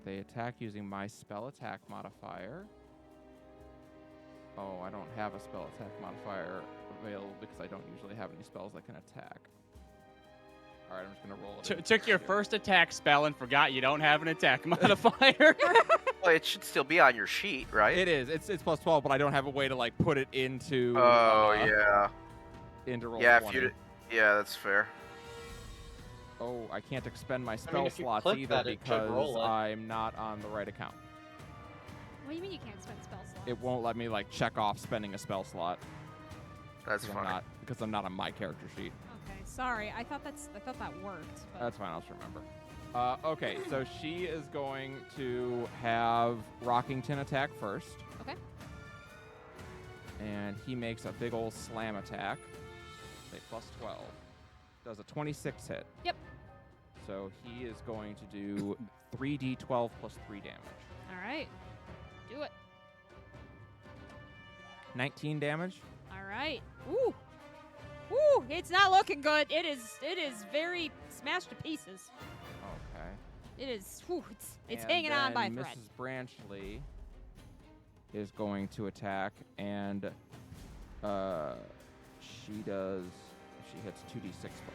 They attack using my spell attack modifier. Oh, I don't have a spell attack modifier available because I don't usually have any spells that can attack. All right, I'm just gonna roll it. Took your first attack spell and forgot you don't have an attack modifier. Well, it should still be on your sheet, right? It is. It's plus 12, but I don't have a way to like put it into. Oh yeah. Into roll Yeah, 20. if you. Yeah, that's fair. Oh, I can't expend my spell if you slots click either that, it should because roll it. I'm not on the right account. What do you mean you can't spend spell slots? It won't let me like check off spending a spell slot That's fine. because I'm not on my character sheet. Okay, sorry. I thought that worked. But... That's fine. I'll just remember. Okay, so she is going to have Rockington attack first. Okay. And he makes a big old slam attack. Say plus 12. Does a 26 hit. Yep. So he is going to do 3d12 plus 3 damage. All right. Do it. 19 damage. All right. Ooh. Ooh, it's not looking good. It is very smashed to pieces. Okay. It is, whew, it's And hanging on by a then thread. Mrs. Branchley is going to attack, and she does. She hits 2d6 plus 3.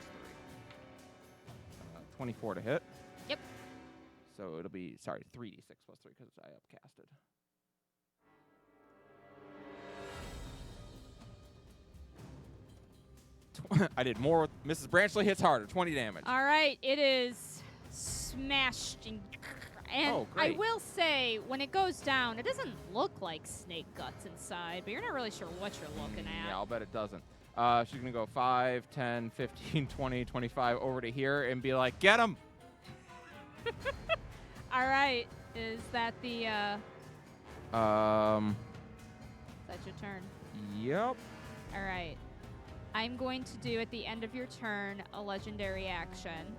24 to hit. Yep. So it'll be 3d6 plus 3 because I upcasted. I did more. Mrs. Branchley hits harder. 20 damage. All right, it is smashed. And Oh, I great. will say, when it goes down, it doesn't look like snake guts inside, but you're not really sure what you're looking at. Yeah, I'll bet it doesn't. She's going to go 5, 10, 15, 20, 25 over to here and be like, get him! All right, is that the, that's your turn? Yep. All right. I'm going to do, at the end of your turn, a legendary action.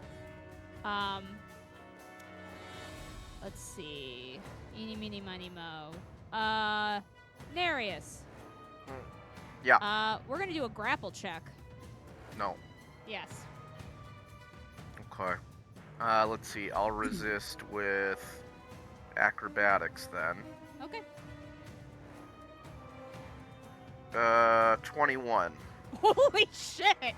Let's see. Eeny, meeny, miny, mo. Nereus. Yeah. We're going to do a grapple check. No. Yes. Okay. Let's see. I'll resist with acrobatics then. Okay. 21. Holy shit!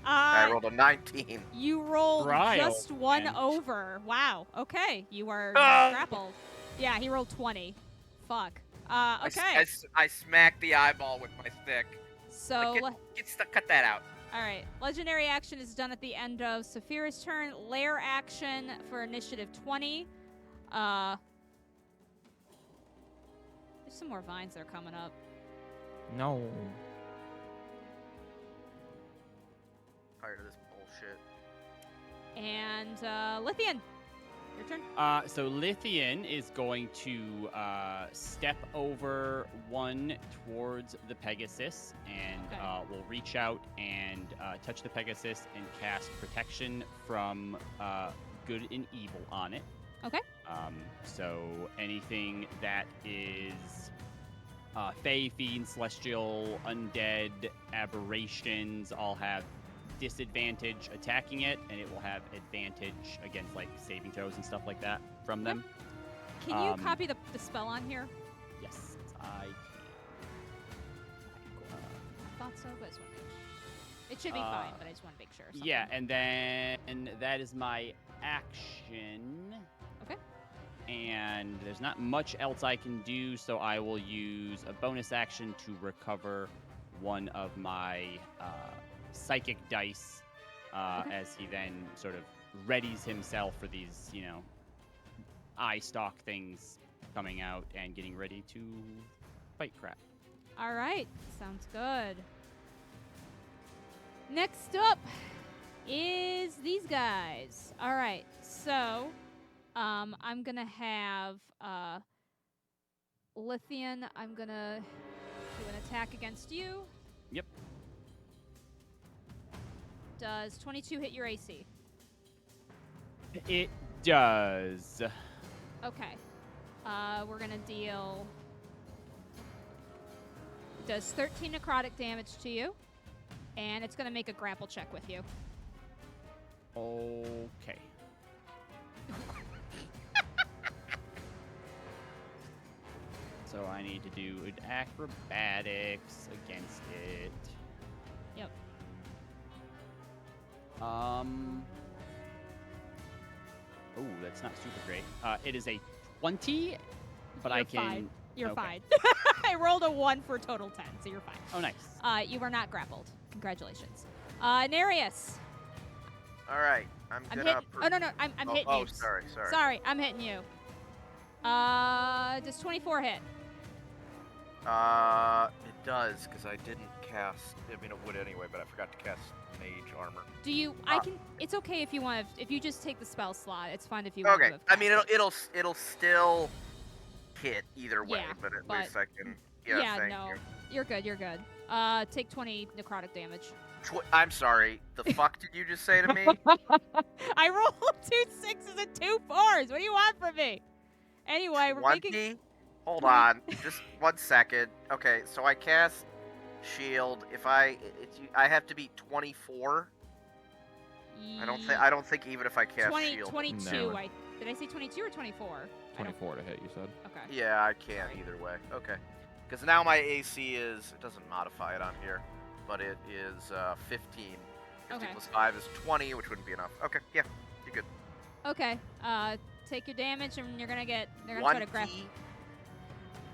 I rolled a 19. You rolled Trial, just one man. over. Wow. Okay. You are grappled. Yeah, he rolled 20. Fuck. Okay. I smacked the eyeball with my stick. So, Cut that out. all right. Legendary action is done at the end of Saphira's turn. Lair action for initiative 20. There's some more vines that are coming up. No. Tired of this bullshit. And Lithian, your turn. So Lithian is going to step over one towards the Pegasus and Okay. will reach out and touch the Pegasus and cast protection from good and evil on it. Okay. So anything that is Fey, Fiend, Celestial, Undead, Aberrations all have disadvantage attacking it, and it will have advantage against like saving throws and stuff like that from them. Can you copy the spell on here? Yes, I can. I thought so, but I just want to make sure. It should be fine, but I just want to make sure. Yeah, and then that is my action. Okay. And there's not much else I can do, so I will use a bonus action to recover one of my psychic dice Okay. as he then sort of readies himself for these, eye stalk things coming out and getting ready to fight crap. All right, sounds good. Next up is these guys. All right, so I'm gonna have Lithian. I'm gonna do an attack against you. Yep. Does 22 hit your AC? It does. Okay. We're gonna deal. Does 13 necrotic damage to you, and it's gonna make a grapple check with you. Okay. So I need to do an acrobatics against it. Yep. Oh, that's not super great. It is a 20, but I You're can. fine. You're okay. fine. I rolled a 1 for a total 10, so you're fine. Oh, nice. You are not grappled. Congratulations. Nereus. All right. I'm I'm gonna. hitting. Oh no, I'm hitting oh, you. sorry. Sorry, I'm hitting you. Does 24 hit? It does, because I didn't cast. I mean, it would anyway, but I forgot to cast mage armor. Do you? I can. It's okay if you want. If you just take the spell slot, it's fine if you want Okay. to. I mean, it'll still hit either way, Yeah, but at but- least I can. Yeah. Thank no, you. you're good. You're good. Take 20 necrotic damage. I'm sorry. The fuck did you just say to me? I rolled 2 6s and 2 4s. What do you want from me? Anyway, we're making. Hold on, just 1 second. Okay, so I cast shield. If I have to beat 24. I don't think even if I cast shield. 22. No. Did I say 22 or 24? 24 to hit, you said. Okay. Yeah, I can't either way. Okay. Because now my AC is, it doesn't modify it on here, but it is 15. 15 Okay. plus 5 is 20, which wouldn't be enough. Okay, yeah, you're good. Okay. Take your damage, and they're gonna try to grab. 1d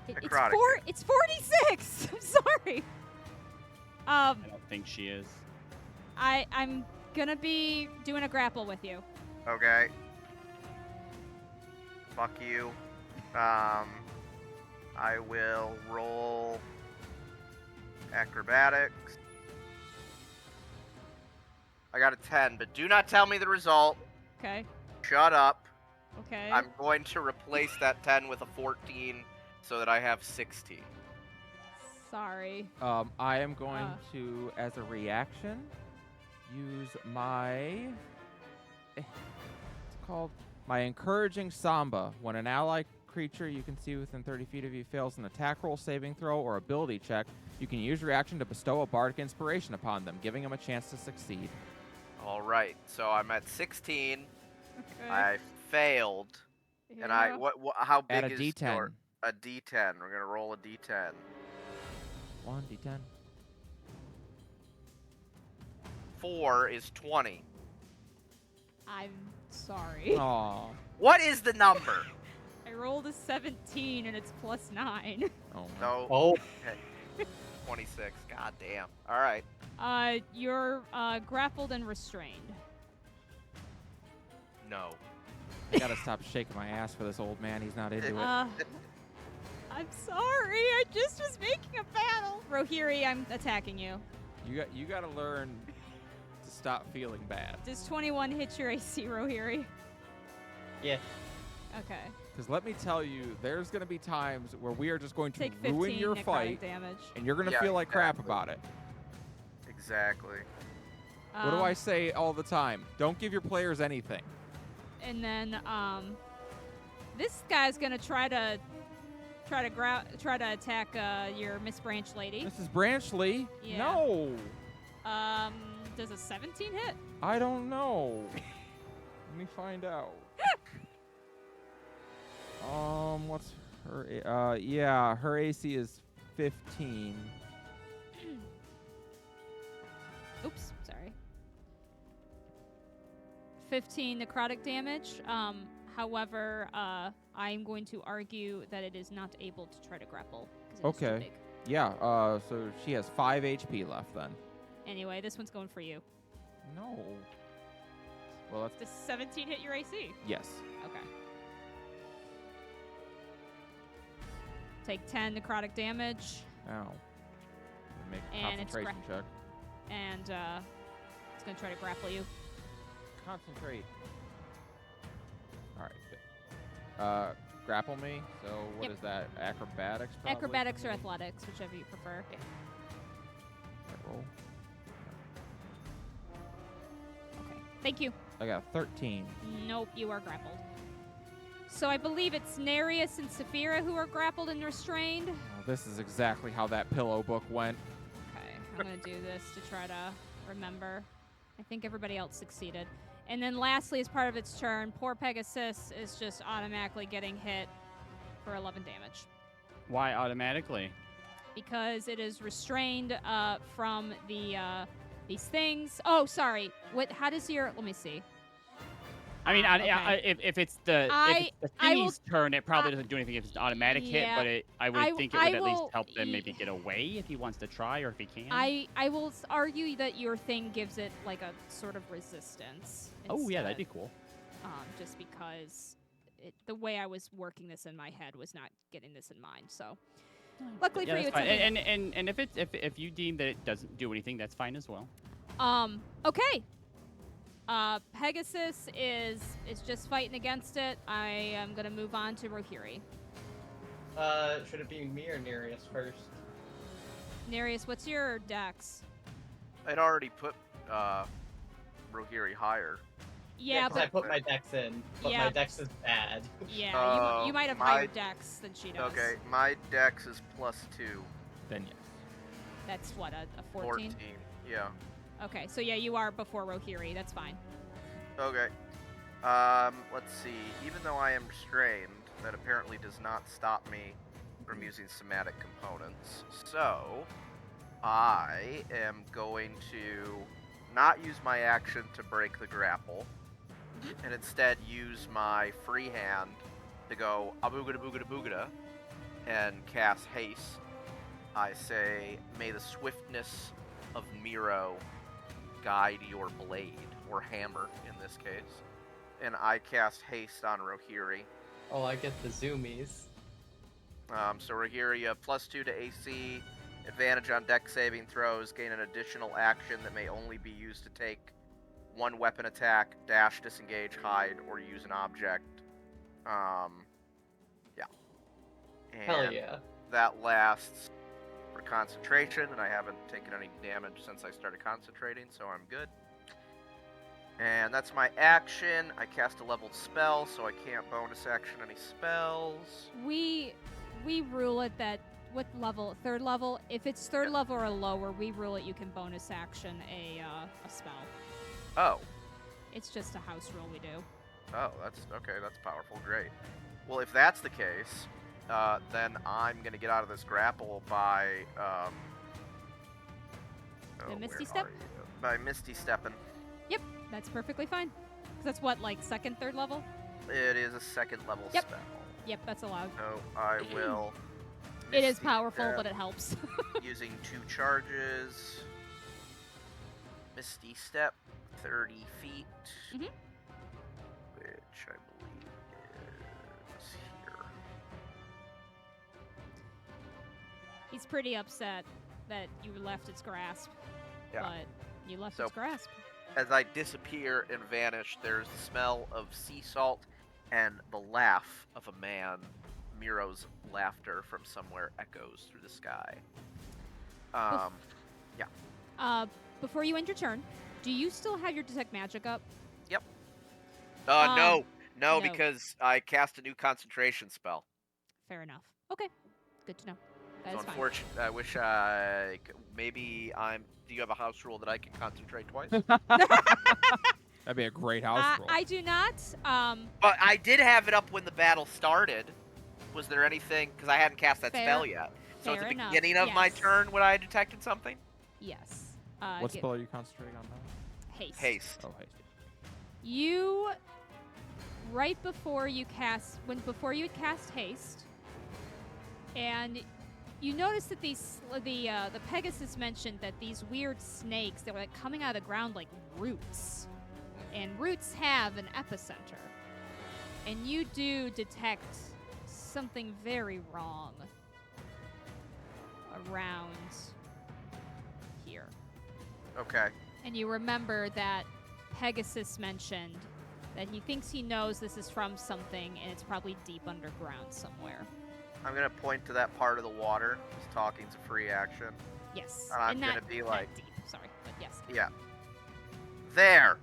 It's necrotic. It's 46. I'm sorry. I don't think she is. I'm gonna be doing a grapple with you. Okay. Fuck you. I will roll acrobatics. I got a 10, but do not tell me the result. Okay. Shut up. Okay. I'm going to replace that 10 with a 14 so that I have 16. Sorry. I am going Uh. to, as a reaction, use my. It's called my encouraging samba. When an ally creature you can see within 30 feet of you fails an attack roll, saving throw, or ability check, you can use reaction to bestow a bardic inspiration upon them, giving them a chance to succeed. All right, so I'm at 16. Okay. I failed, and I what how big Add a is D10. your a D10? We're gonna roll a D10. 1d10. 4 is 20. I'm sorry. Aw. What is the number? I rolled a 17 and it's plus 9. Oh. No. Oh, Okay. 26. God damn. All right. You're grappled and restrained. No. I gotta stop shaking my ass for this old man. He's not into it. I'm sorry. I just was making a battle. Rohirri, I'm attacking you. You gotta learn to stop feeling bad. Does 21 hit your AC, Rohirri? yeah. Okay. Because let me tell you, there's gonna be times where we are just going to Take ruin 15 your necrotic fight, damage. and you're gonna Yeah, feel like crap exactly. about it. Exactly. What do I say all the time? Don't give your players anything. And then this guy's gonna try to attack your Miss Branch Lady. Mrs. Branchley? Yeah. No. Does a 17 hit? I don't know. Let me find out. What's her? Yeah, her AC is 15. Oops, sorry. 15 necrotic damage. However, I'm going to argue that it is not able to try to grapple. 'Cause it is too Okay. big. Yeah. So she has 5 HP left then. Anyway, this one's going for you. No. Well, that's Does 17 hit your AC? yes. Okay. Take 10 necrotic damage, Ow. Make a And it's concentration check. and it's going to try to grapple you. Concentrate. All right. Grapple me. So what Yep. is that? Acrobatics. Probably Acrobatics for or me? athletics, whichever you prefer. Right, roll. Okay. Thank you. I got 13. Nope, you are grappled. So I believe it's Nereus and Saphira who are grappled and restrained. Oh, this is exactly how that pillow book went. Okay, I'm going to do this to try to remember. I think everybody else succeeded. And then lastly, as part of its turn, poor Pegasus is just automatically getting hit for 11 damage. Why automatically? Because it is restrained from these things. Oh, sorry. What? How does your... Let me see. I mean, okay. if it's the I will- thingy's turn, it probably doesn't do anything if it's an automatic hit, Yeah. but I would think it I would at least will- help them maybe get away if he wants to try or if he can. I will argue that your thing gives it like a sort of resistance. Oh, yeah, that'd instead, be cool. Just because the way I was working this in my head was not getting this in mind. So, luckily Yeah, for you, that's it's fine. something- And if you deem that it doesn't do anything, that's fine as well. Okay. Pegasus is just fighting against it. I am gonna move on to Rohirri. Should it be me or Nereus first? Nereus, what's your dex? I'd already put Rohirri higher. Yeah, because I but put my dex in, but Yeah. my dex is bad. yeah, you might have my- higher dex than she does. Okay, my dex is +2. Then yes. That's what, a 14? 14. Yeah. Okay, so yeah, you are before Rohirri. That's fine. Okay. Let's see. Even though I am restrained, that apparently does not stop me from using somatic components. So, I am going to not use my action to break the grapple, and instead use my free hand to go aboogada boogada boogada and cast haste. I say, may the swiftness of Miro guide your blade, or hammer in this case. And I cast haste on Rohirri. Oh, I get the zoomies. So Rohirri, you have +2 to AC, advantage on dex saving throws, gain an additional action that may only be used to take one weapon attack, dash, disengage, hide, or use an object. Yeah. And Hell yeah. that lasts for concentration, and I haven't taken any damage since I started concentrating, so I'm good. And that's my action. I cast a leveled spell, so I can't bonus action any spells. We rule it that what level? Third level. If it's third level or lower, we rule it you can bonus action a spell. Oh. It's just a house rule we do. Oh, that's okay. That's powerful. Great. Well, if that's the case, then I'm gonna get out of this grapple by Misty where Step? are you? By Misty Stepping. Yep, that's perfectly fine. 'Cause that's what, like second, third level? It is a second level Yep. spell. Yep, that's allowed. So I will. It is Misty powerful, Step but it helps. using 2 charges. Misty Step, 30 feet. Mhm. Which I believe is here. He's pretty upset that you left its grasp. Yeah. But you left So- its grasp. As I disappear and vanish, there's the smell of sea salt and the laugh of a man. Miro's laughter from somewhere echoes through the sky. Before you end your turn, do you still have your detect magic up? No, no. because I cast a new concentration spell. Fair enough. Okay, good to know. That So is fine. unfortunately, I wish maybe I'm. Do you have a house rule that I can concentrate twice? That'd be a great house roll. I do not. But I did have it up when the battle started. Was there anything? Because I hadn't cast that Fair- spell yet. So at fair the enough, beginning of my yes. turn, would I have detected something? Yes. What spell are you concentrating on now? Haste. Haste. Oh, haste. You, right before you before you cast haste, and you notice that the Pegasus mentioned that these weird snakes that were like coming out of the ground like roots, and roots have an epicenter, and you do detect something very wrong around here. Okay. And you remember that Pegasus mentioned that he thinks he knows this is from something, and it's probably deep underground somewhere. I'm gonna point to that part of the water. Just talking's a free action. Yes. And I'm and gonna not be that like- deep. Sorry, but yes. Yeah. There.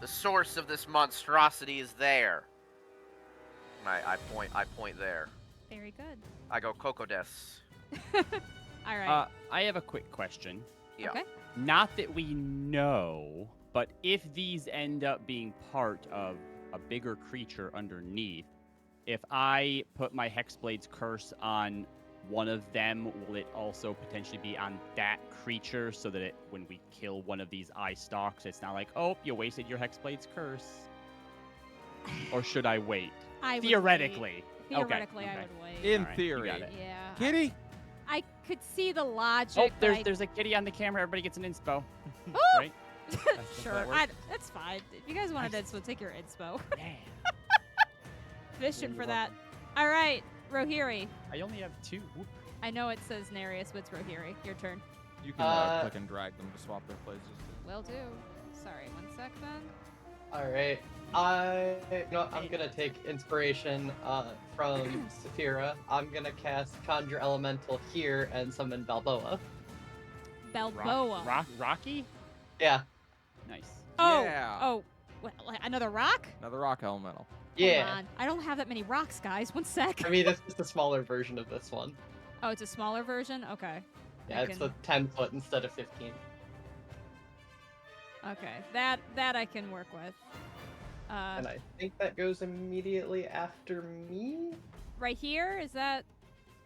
The source of this monstrosity is there. And I point there. Very good. I go Kokodes. All right. I have a quick question. Yeah. Okay. Not that we know, but if these end up being part of a bigger creature underneath, if I put my Hexblade's curse on one of them, will it also potentially be on that creature so that when we kill one of these eye stalks, it's not like, oh, you wasted your Hexblade's curse? Or should I wait? I would Theoretically. wait. Theoretically, Okay. I would wait. In All right, you theory. got it. Yeah. Kitty? I could see the logic. Oh, but there's a kitty on the camera. Everybody gets an inspo. Ooh! Right? Sure, that works. that's fine. If you guys wanted inspo, take your inspo. Yeah. Fishing You're for that. welcome. All right, Rohirri. I only have 2. Whoop. I know it says Nereus, but it's Rohirri. Your turn. You can click and drag them to swap their places. Will do. Sorry, 1 sec then. All right. I'm gonna take inspiration from Saphira. I'm gonna cast Conjure Elemental here and summon Balboa. Balboa. Rocky? Yeah. Nice. Oh, Yeah. oh, Another rock? Another rock elemental. Hold Yeah. on. I don't have that many rocks, guys. One sec. I mean, it's just a smaller version of this one. Oh, it's a smaller version? Okay. Yeah, it's a 10-foot instead of 15. Okay. That I can work with. And I think that goes immediately after me? Right here? Is that...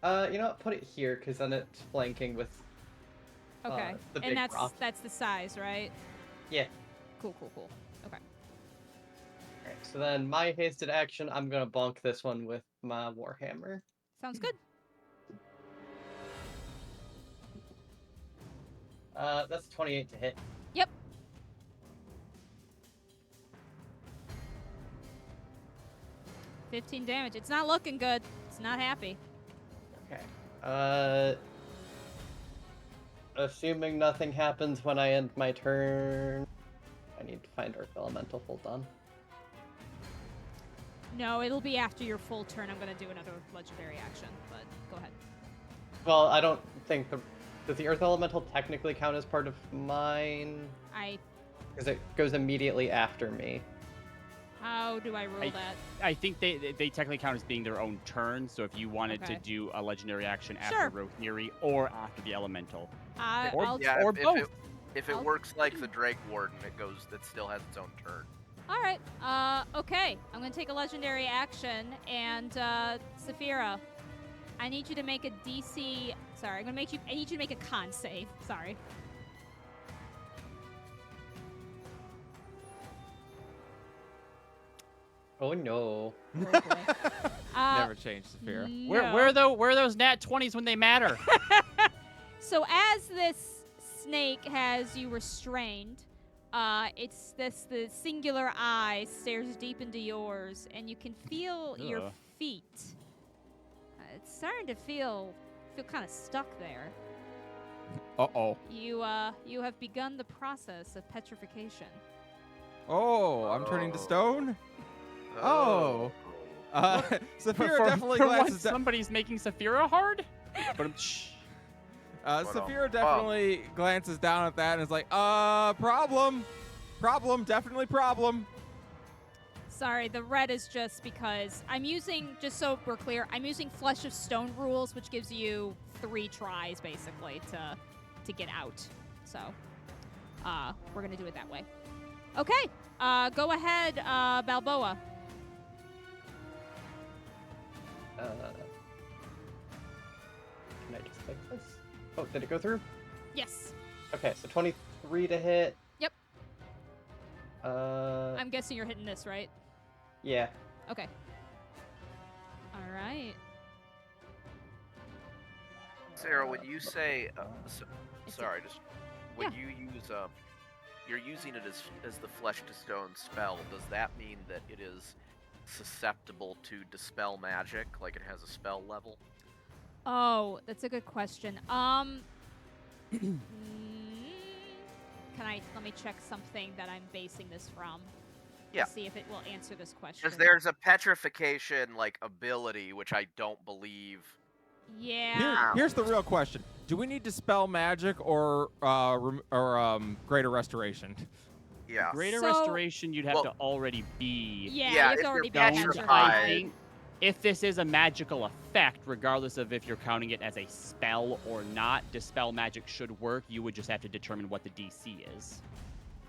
You know what? Put it here, because then it's flanking with Okay. the big And that's rock. that's the size, right? Yeah. Cool. Okay. Alright, so then my hasted action, I'm gonna bonk this one with my Warhammer. Sounds good. That's 28 to hit. Yep. $15 damage. It's not looking good. It's not happy. Okay. Assuming nothing happens when I end my turn, I need to find Earth Elemental. Hold on. No, it'll be after your full turn. I'm gonna do another legendary action, but go ahead. Well, I don't think does the Earth Elemental technically count as part of mine? Because it goes immediately after me. How do I rule that? I think they technically count as being their own turn. So if you wanted to do a legendary action after Rohirri or after the elemental, or both. If it works like the Drake Warden, it still has its own turn. All right. Okay. I'm gonna take a legendary action, and Saphira, I need you to make a DC. Sorry, I need you to make a con save. Sorry. Oh no. Oh, boy. Never change, Saphira. No. Where are those nat 20s when they matter? So as this snake has you restrained, the singular eye stares deep into yours, and you can feel your Ugh. feet. It's starting to feel kind of stuck there. Uh-oh. You have begun the process of petrification. Oh, I'm turning to stone? Oh. Saphira definitely for glances once, down. somebody's making Saphira hard. But Saphira definitely glances down at that and is like, problem, definitely problem. Sorry, the red is just because I'm using, just so we're clear, I'm using Flesh of Stone rules, which gives you 3 tries, basically, to get out. So, we're going to do it that way. Okay, go ahead, Balboa. Can I just fix this? Oh, did it go through? Yes. Okay, so 23 to hit. Yep. I'm I'm guessing you're hitting this, right? Yeah. Okay. All right. Sarah, when you say, sorry, just when Yeah. you use you're using it as the Flesh to Stone spell. Does that mean that it is susceptible to dispel magic, like it has a spell level? Oh, that's a good question. Let me check something that I'm basing this from. Yeah. To see if it will answer this question. Because there's a petrification ability, which I don't believe. Yeah. Here's the real question: do we need to spell magic or greater restoration? Yeah. Greater So- Restoration, you'd have to already be. Yeah, Yeah, you have if to already you're be petrified- I petrified. think if this is a magical effect, regardless of if you're counting it as a spell or not, dispel magic should work. You would just have to determine what the DC is.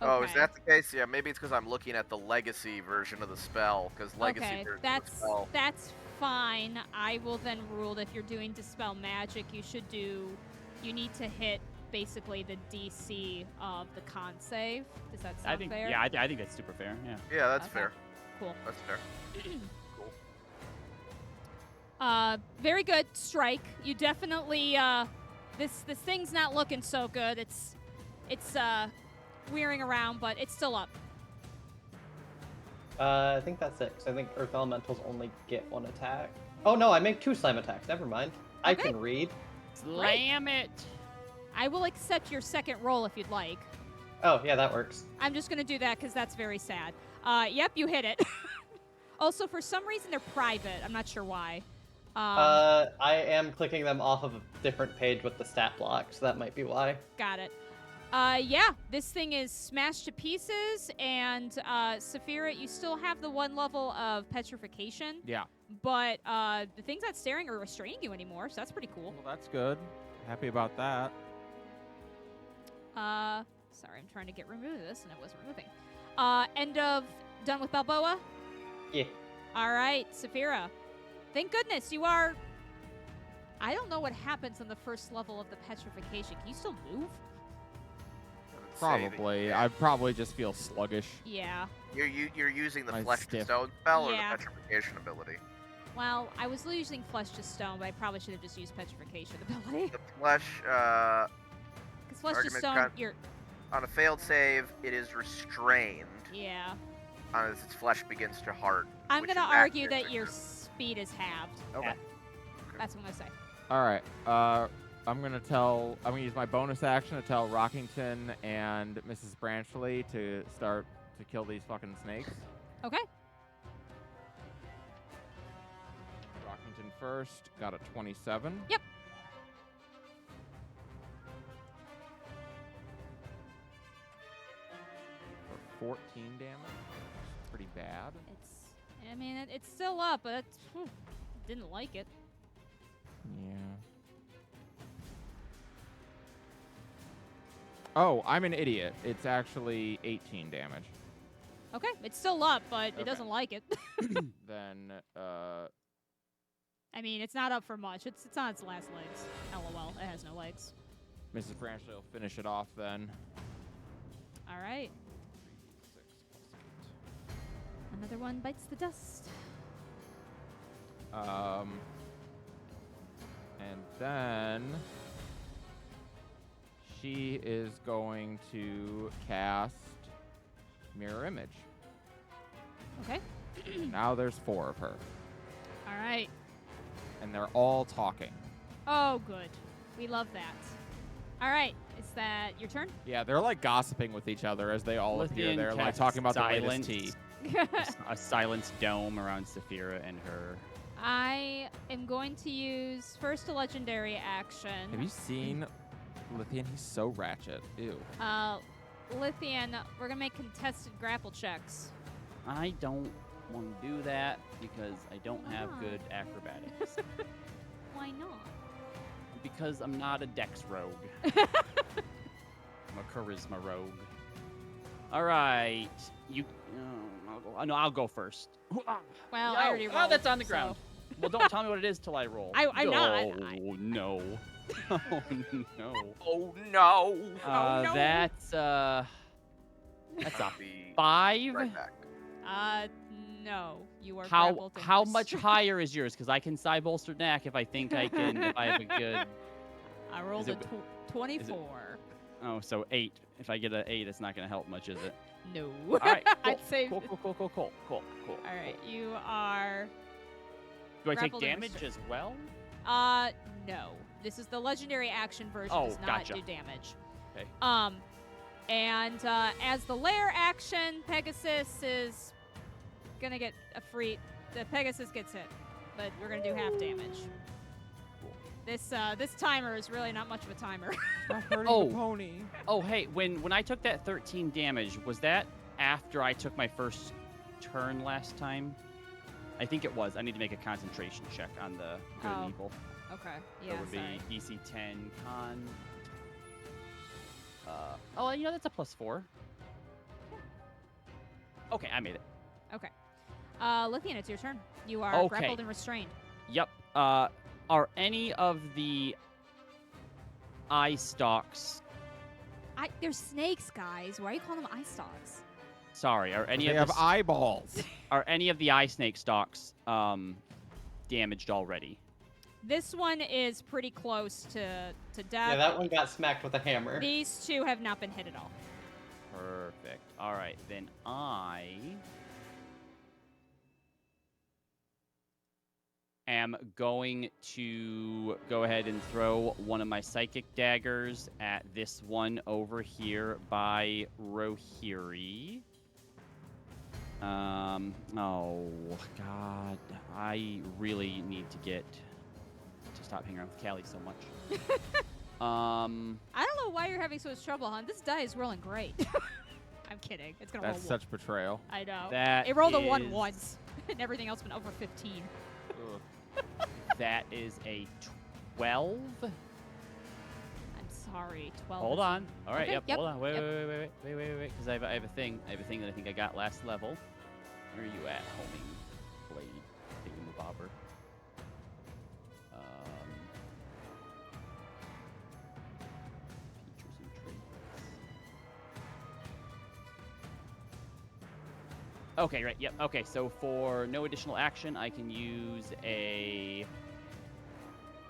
Oh, is Okay. that the case? Yeah, maybe it's because I'm looking at the Legacy version of the spell. Because Legacy Okay, version of the that's spell. fine. I will then rule that if you're doing dispel magic, you need to hit basically the DC of the con save. Does that sound I think, fair? yeah, I think that's super fair. Yeah. Yeah, that's Okay. fair. Cool. That's fair. Very good strike. You definitely this thing's not looking so good. It's wearing around, but it's still up. I think that's it. 'Cause I think Earth Elementals only get 1 attack. Oh no, I make 2 slam attacks. Never mind. I Okay. can read. Slam it. I will accept your second roll if you'd like. Oh yeah, that works. I'm just gonna do that because that's very sad. Yep, you hit it. Also, for some reason they're private. I'm not sure why. I am clicking them off of a different page with the stat block, so that might be why. Got it. Yeah, this thing is smashed to pieces, and Saphira, you still have the 1 level of petrification, Yeah. but the thing's not staring or restraining you anymore, so that's pretty cool. Well, that's good. Happy about that. Sorry, I'm trying to get rid of this, and it wasn't removing. End of done with Balboa? Yeah. All right, Saphira. Thank goodness you are... I don't know what happens on the first level of the petrification. Can you still move? Probably. I probably just feel sluggish. Yeah. You're using the My flesh to stiff. stone spell Yeah. or the petrification ability. Well, I was using flesh to stone, but I probably should have just used petrification ability. The flesh, Because flesh to Argument stone, con- you're... on a failed save, it is restrained Yeah. as its flesh begins to harden. I'm which going to is argue accurate. that your speed is halved. Okay. That's what I'm going to say. All right. I'm gonna use my bonus action to tell Rockington and Mrs. Branchley to start to kill these fucking snakes. Okay. Rockington first, got a 27. Yep. For 14 damage. Pretty bad. I mean, it's still up, but didn't like it. Yeah. Oh, I'm an idiot. It's actually 18 damage. Okay, it's still up, but Okay. it doesn't like it. Then, I mean, it's not up for much. It's on its last legs. LOL, it has no legs. Mrs. Branchley will finish it off then. All right. 6 plus Another one bites the dust. 8. And then she is going to cast Mirror Image. Okay. Now there's 4 of her, All right. and they're all talking. Oh, good. We love that. All right. Is that your turn? Yeah, they're like gossiping with each other as they all appear. Lithian They're like casts talking about the silence. latest tea. A silence dome around Saphira and her. I am going to use first a legendary action. Have you seen Lithian? He's so ratchet. Ew. Lithian, we're going to make contested grapple checks. I don't want to do that because I don't have Why? good acrobatics. Why not? Because I'm not a dex rogue. I'm a charisma rogue. All right, you. I'll go first. Well, I already rolled. Oh, that's on the so- ground. Well, don't tell me what it is till I roll. I'm not. Oh no. Oh no. Oh no! no. That's a Be 5. right back. No. You are How grappled and much restrained. higher is yours? Because I can side bolster knack if I think I can. If I have a good. I rolled Is a it- 24. Oh, so 8. If I get an 8, it's not going to help much, is it? No. All right. Cool. I'd say. Cool. All right. You are. Do I take Grappled and damage restrained. as well? No. This is the legendary action version. Oh, Does not gotcha. do damage. Okay. And as the lair action, Pegasus is gonna get a free. The Pegasus gets hit, but we're gonna do half damage. This timer is really not much of a timer. Stop hurting Oh. the pony. Oh, hey, when I took that 13 damage, was that after I took my first turn last time? I think it was. I need to make a concentration check on the good Oh. and evil. Okay. So Yeah. it would Sorry. be DC 10 con. Oh, you know, that's a +4. Okay, I made it. Okay. Lithian, it's your turn. You are Okay. grappled and restrained. Yep. Are any of the eye stalks? They're snakes, guys. Why are you calling them eye stalks? Sorry, are any They of have the, eyeballs. are any of the eye snake stalks damaged already? This one is pretty close to death. Yeah, that one got smacked with a hammer. These two have not been hit at all. Perfect. All right, then I am going to go ahead and throw one of my psychic daggers at this one over here by Rohirri. Oh God, I really need to stop hanging around with Callie so much. I don't know know why you're having so much trouble, hon. This die is rolling great. I'm kidding. It's gonna That's roll. such betrayal. I know. That It rolled a 1 is- once, and everything else went over 15. Ugh. That is a 12. I'm sorry, 12. Hold is- on. All right. Okay, Yep. Hold on. Wait. yep. Wait. Because I have a thing. I have a thing that I think I got last level. Where are you at, homing blade thingamabobber? Features and traits. Okay. Right. Yep. Okay. So for no additional action, I can use a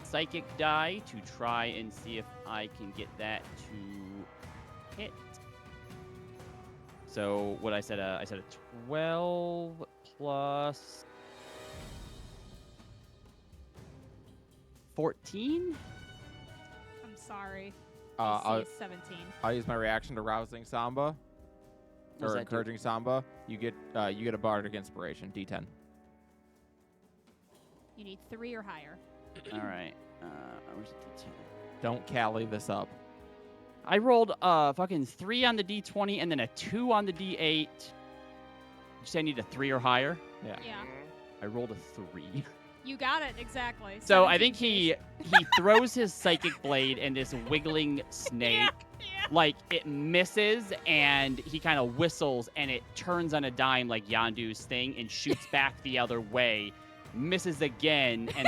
psychic die to try and see if I can get that to hit. So what I said a 12 plus 14. I'm sorry. I'll, AC is 17. I'll use my reaction to rousing Samba What does or that do? encouraging Samba. You get a bardic inspiration, D10. You need 3 or higher. All right. Where's the D10? Don't Cali this up. I rolled fucking 3 on the D20 and then a 2 on the D8. You say I need a 3 or higher? Yeah. I rolled a 3. You got it, exactly. So 17 I think he throws his psychic blade and this wiggling snake. Yeah. Like it misses and he kind of whistles and it turns on a dime like Yondu's thing and shoots back the other way. Misses again and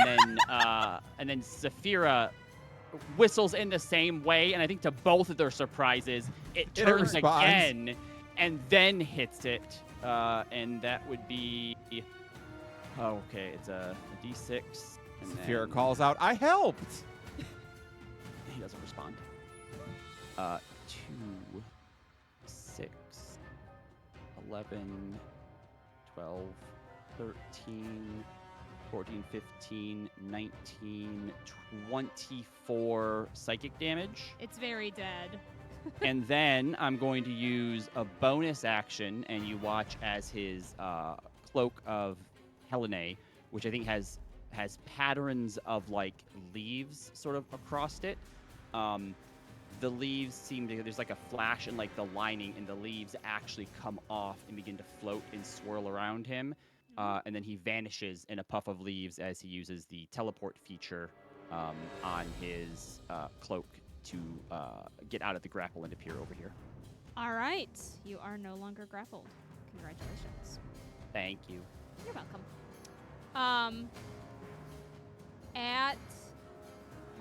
then Saphira whistles in the same way, and I think to both of their surprises, it turns responds. again and then hits it. And that would be okay. It's a D6. And Saphira then calls out, I helped! he doesn't respond. 2, 6, 11, 12, 13, 14, 15, 19, 24 psychic damage. It's very dead. And then I'm going to use a bonus action, and you watch as his cloak of Helene, which I think has patterns of like leaves sort of across it. The leaves seem to, there's like a flash in like the lining, and the leaves actually come off and begin to float and swirl around him. And then he vanishes in a puff of leaves as he uses the teleport feature on his cloak to get out of the grapple and appear over here. All right. You are no longer grappled. Congratulations. Thank you. You're welcome. At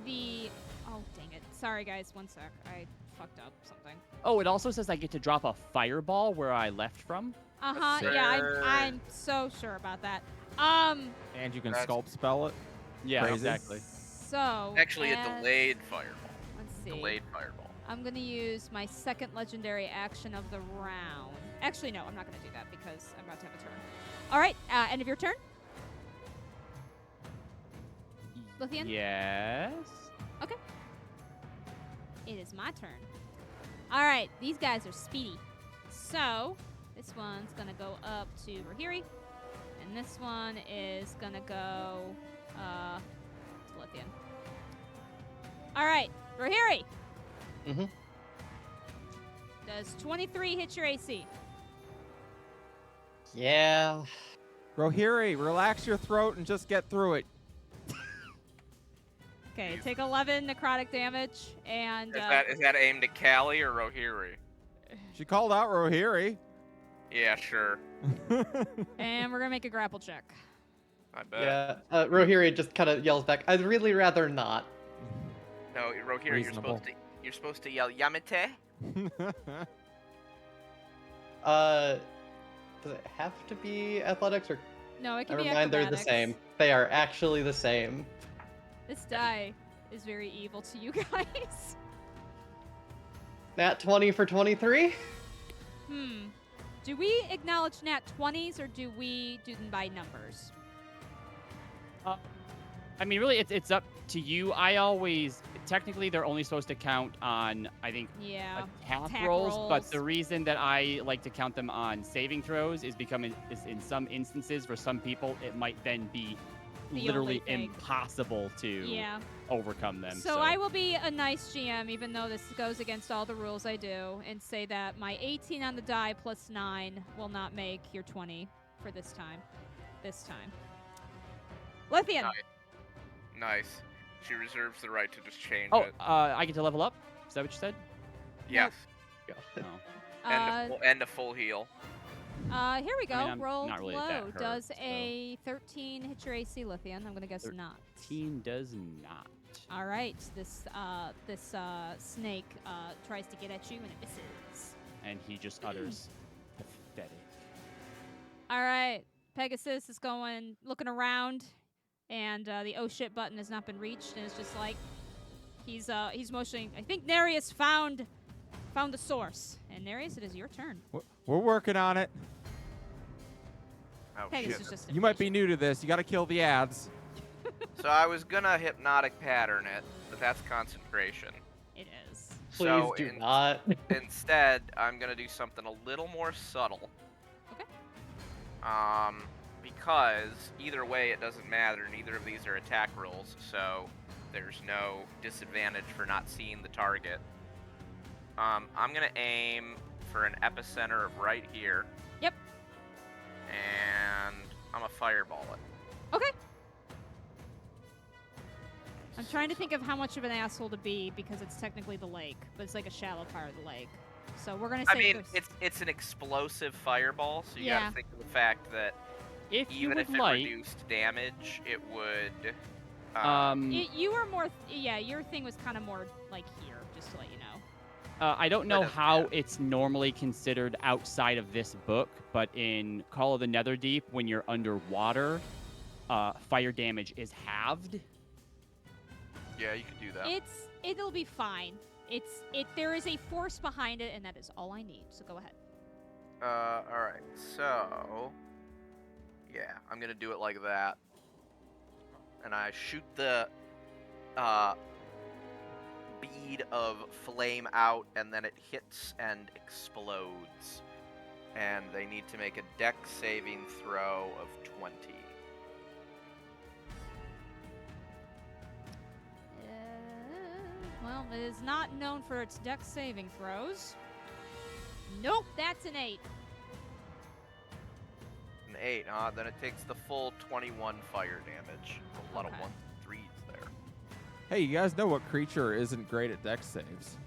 the... Oh, dang it. Sorry, guys. One sec. I fucked up something. Oh, it also says I get to drop a fireball where I left from. Uh-huh. Yes, Yeah, sir. I'm so sure about that. And you can That's- sculpt spell it. Yeah, Crazy. exactly. So... Actually, a as- delayed fireball. Let's see. Delayed fireball. I'm going to use my second legendary action of the round. Actually, no, I'm not going to do that because I'm about to have a turn. All right, end of your turn. Lithian? Yes. It is my turn. All right, these guys are speedy. So, this one's going to go up to Rohiri. And this one is going to go to Lithian. All right, Rohiri. Mm-hmm. Does 23 hit your AC? Yeah. Rohiri, relax your throat and just get through it. Okay, take 11 necrotic damage, and Is that aimed at Callie or Rohiri? She called out Rohiri. Yeah, sure. and we're gonna make a grapple check. I bet. Yeah. Rohiri just kind of yells back, I'd really rather not. No, Rohiri, Reasonable. you're supposed to yell Yamete. Does it have to be athletics or No, it can never be mind, they're the acrobatics. same. They are actually the same. This die is very evil to you guys. Nat 20 for 23? Do we acknowledge nat 20s or do we do them by numbers? I mean, really, it's up to you. I always technically they're only supposed to count on I think Yeah. attack attack rolls, but rolls. the reason that I like to count them on saving throws is because in some instances for some people it might then be the literally only thing. impossible to Yeah. overcome them. So I will be a nice GM, even though this goes against all the rules I do, and say that my 18 on the die plus 9 will not make your 20 for this time. Lithian. Nice. She reserves the right to just change Oh, it. I get to level up? Is that what you said? Yes. Oh. And a full heal. Here we go. I mean, I'm roll not really low. that hurt, Does so. a 13 hit your AC, Lithian? I'm gonna guess not. 13 does not. All right. This snake tries to get at you and it misses. And he just utters pathetic. All right. Pegasus is looking around, and the oh shit button has not been reached, and it's just like he's motioning. I think Nereus found the source. And Nereus, it is your turn. We're working on it. Oh, Pegasus shit. is just You might be new to this. You got to kill the ads. So I was gonna hypnotic pattern it, but that's concentration. It is. Please So do not. Instead, I'm gonna do something a little more subtle. Okay. Because either way it doesn't matter. Neither of these are attack rolls, so there's no disadvantage for not seeing the target. I'm gonna aim for an epicenter of right here. Yep. And I'm a fireball it. Okay. I'm trying to think of how much of an asshole to be because it's technically the lake, but it's like a shallow part of the lake. So we're gonna say I mean, it's an explosive fireball, so you Yeah. gotta think of the fact that If you even would if it like, reduced damage, it would. You were more. Your thing was kind of more like here, just to let you know. I don't know doesn't how matter. it's normally considered outside of this book, but in Call of the Netherdeep, when you're underwater, fire damage is halved. Yeah, you could do that. It'll be fine. There is a force behind it, and that is all I need. So go ahead. Alright, so. Yeah, I'm gonna do it like that. And I shoot the bead of flame out, and then it hits and explodes. And they need to make a dex saving throw of 20. Well, it is not known for its dex saving throws. Nope, that's an 8. An 8, then it takes the full 21 fire damage. A lot of Okay. 1s and 3s there. Hey, you guys know what creature isn't great at dex saves?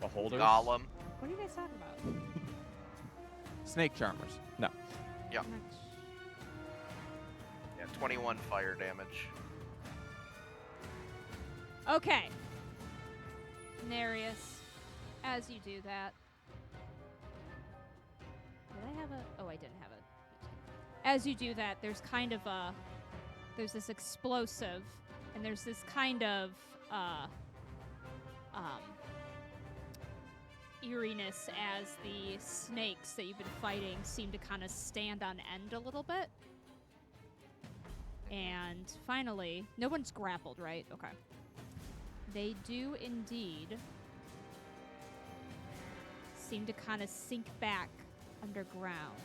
Beholders. Golem. What are you guys talking about? Snake charmers. No. Yeah. Yeah, 21 fire damage. Okay. Nereus, as you do that. Did I have a... Oh, I didn't have a... As you do that, there's kind of a... There's this explosive, and there's this kind of, eeriness as the snakes that you've been fighting seem to kind of stand on end a little bit. And finally, no one's grappled, right? Okay. They do indeed seem to kind of sink back underground.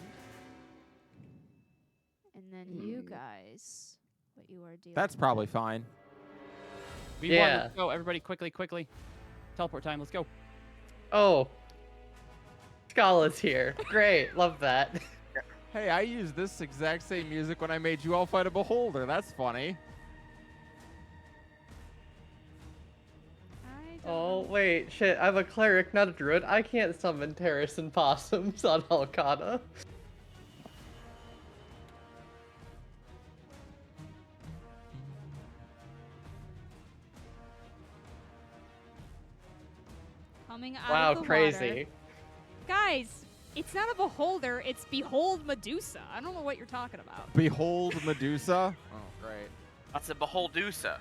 And then you guys, what you are doing. That's probably fine. Let's go, everybody, quickly. Teleport time, let's go. Oh. Scala's here. Great. Love that. Hey, I used this exact same music when I made you all fight a beholder. That's funny. Oh, wait. Shit. I'm a cleric, not a druid. I can't summon terrorists and possums on Alcana. Coming out Wow, of the crazy. water. Guys, it's not a beholder, it's Behold Medusa. I don't know what you're talking about. Behold Medusa. Oh, great. That's a Beholdusa.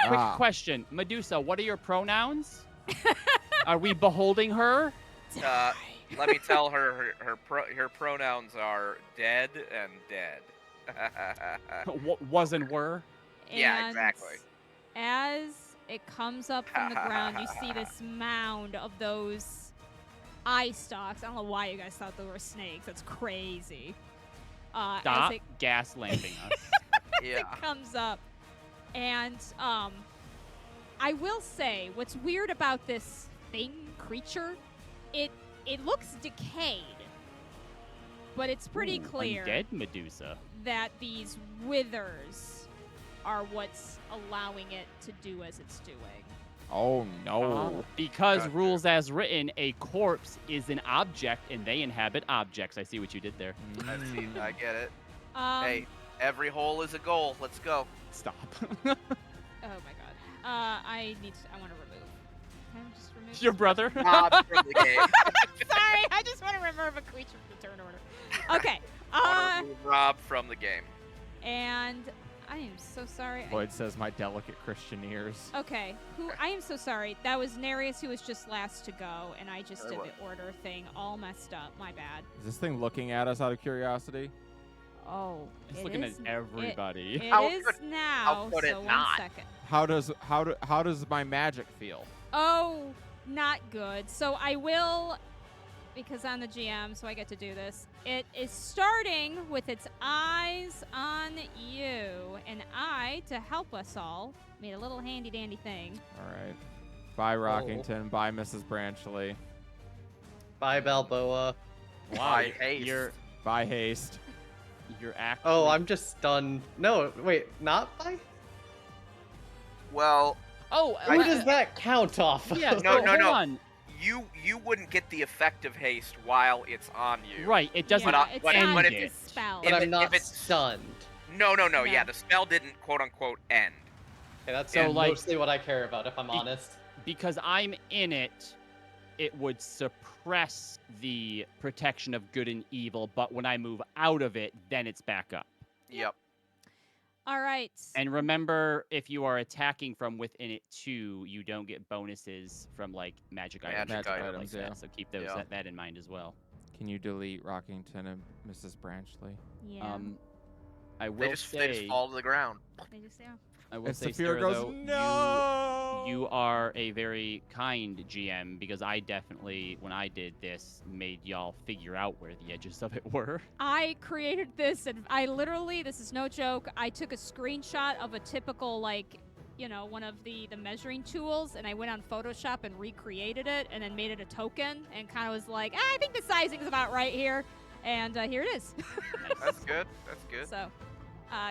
Quick Ah. question, Medusa, what are your pronouns? Are we beholding her? Let me tell her her pronouns are dead and dead. Was and were? Yeah, And exactly. As it comes up from the ground, you see this mound of those eye stalks. I don't know why you guys thought they were snakes. That's crazy. Stop As it gas lamping us. Yeah. it comes up. And I will say, what's weird about this creature, it looks decayed, but it's pretty Ooh, clear Undead Medusa. that these withers are what's allowing it to do as it's doing. Oh no. Because Gotcha. rules as written, a corpse is an object and they inhabit objects. I see what you did there. I get it. Um, Hey, every hole is a goal. Let's go. Stop. Oh my god. I want to remove. Can I just remove? Your brother? Rob from the game. Sorry, I just want to remove a creature from the turn order. Okay. Wanna remove Rob from the game. And I am so sorry. Lloyd says my delicate Christian ears. Okay, I am so sorry. That was Nereus who was just last to go, and I just did what? the order thing all messed up. My bad. Is this thing looking at us out of curiosity? Oh, It's it looking is- at everybody. It How is could- now. could it So not? 1 second. How does my magic feel? Oh, not good. So I will, because I'm the GM, so I get to do this. It is starting with its eyes on you, and I, to help us all, made a little handy dandy thing. All right. Bye, Rockington. Bye, Mrs. Branchley. Bye, Balboa. Wow, By haste. Bye, Haste. You're actually. Oh, I'm just stunned. No, wait, not by? Well, Oh, Who does that count off of? Yeah, No, so no, hold no. on. you wouldn't get the effect of haste while it's on you. Right, it doesn't Yeah, But, it's but, not but end if a it. spell. But If I'm not if it's- stunned. No, No. yeah, the spell didn't quote unquote end. Okay, that's So, like- mostly what I care about, if I'm honest. Because I'm in it, it would suppress the protection of good and evil, but when I move out of it, then it's back up. Yep. All right. And remember, if you are attacking from within it too, you don't get bonuses from like magic items, Magic and stuff items, like yeah. that. So keep those Yeah. that in mind as well. Can you delete Rockington and Mrs. Branchley? Yeah. I will They just say, fall to the ground. They just, yeah. I will And say, Saphira Sarah, goes, though, no. you are a very kind GM because I definitely, when I did this, made y'all figure out where the edges of it were. I created this, and I literally, this is no joke, I took a screenshot of a typical, like, you know, one of the measuring tools, and I went on Photoshop and recreated it, and then made it a token, and kind of was like, I think the sizing is about right here, and here it is. That's good. That's good. So,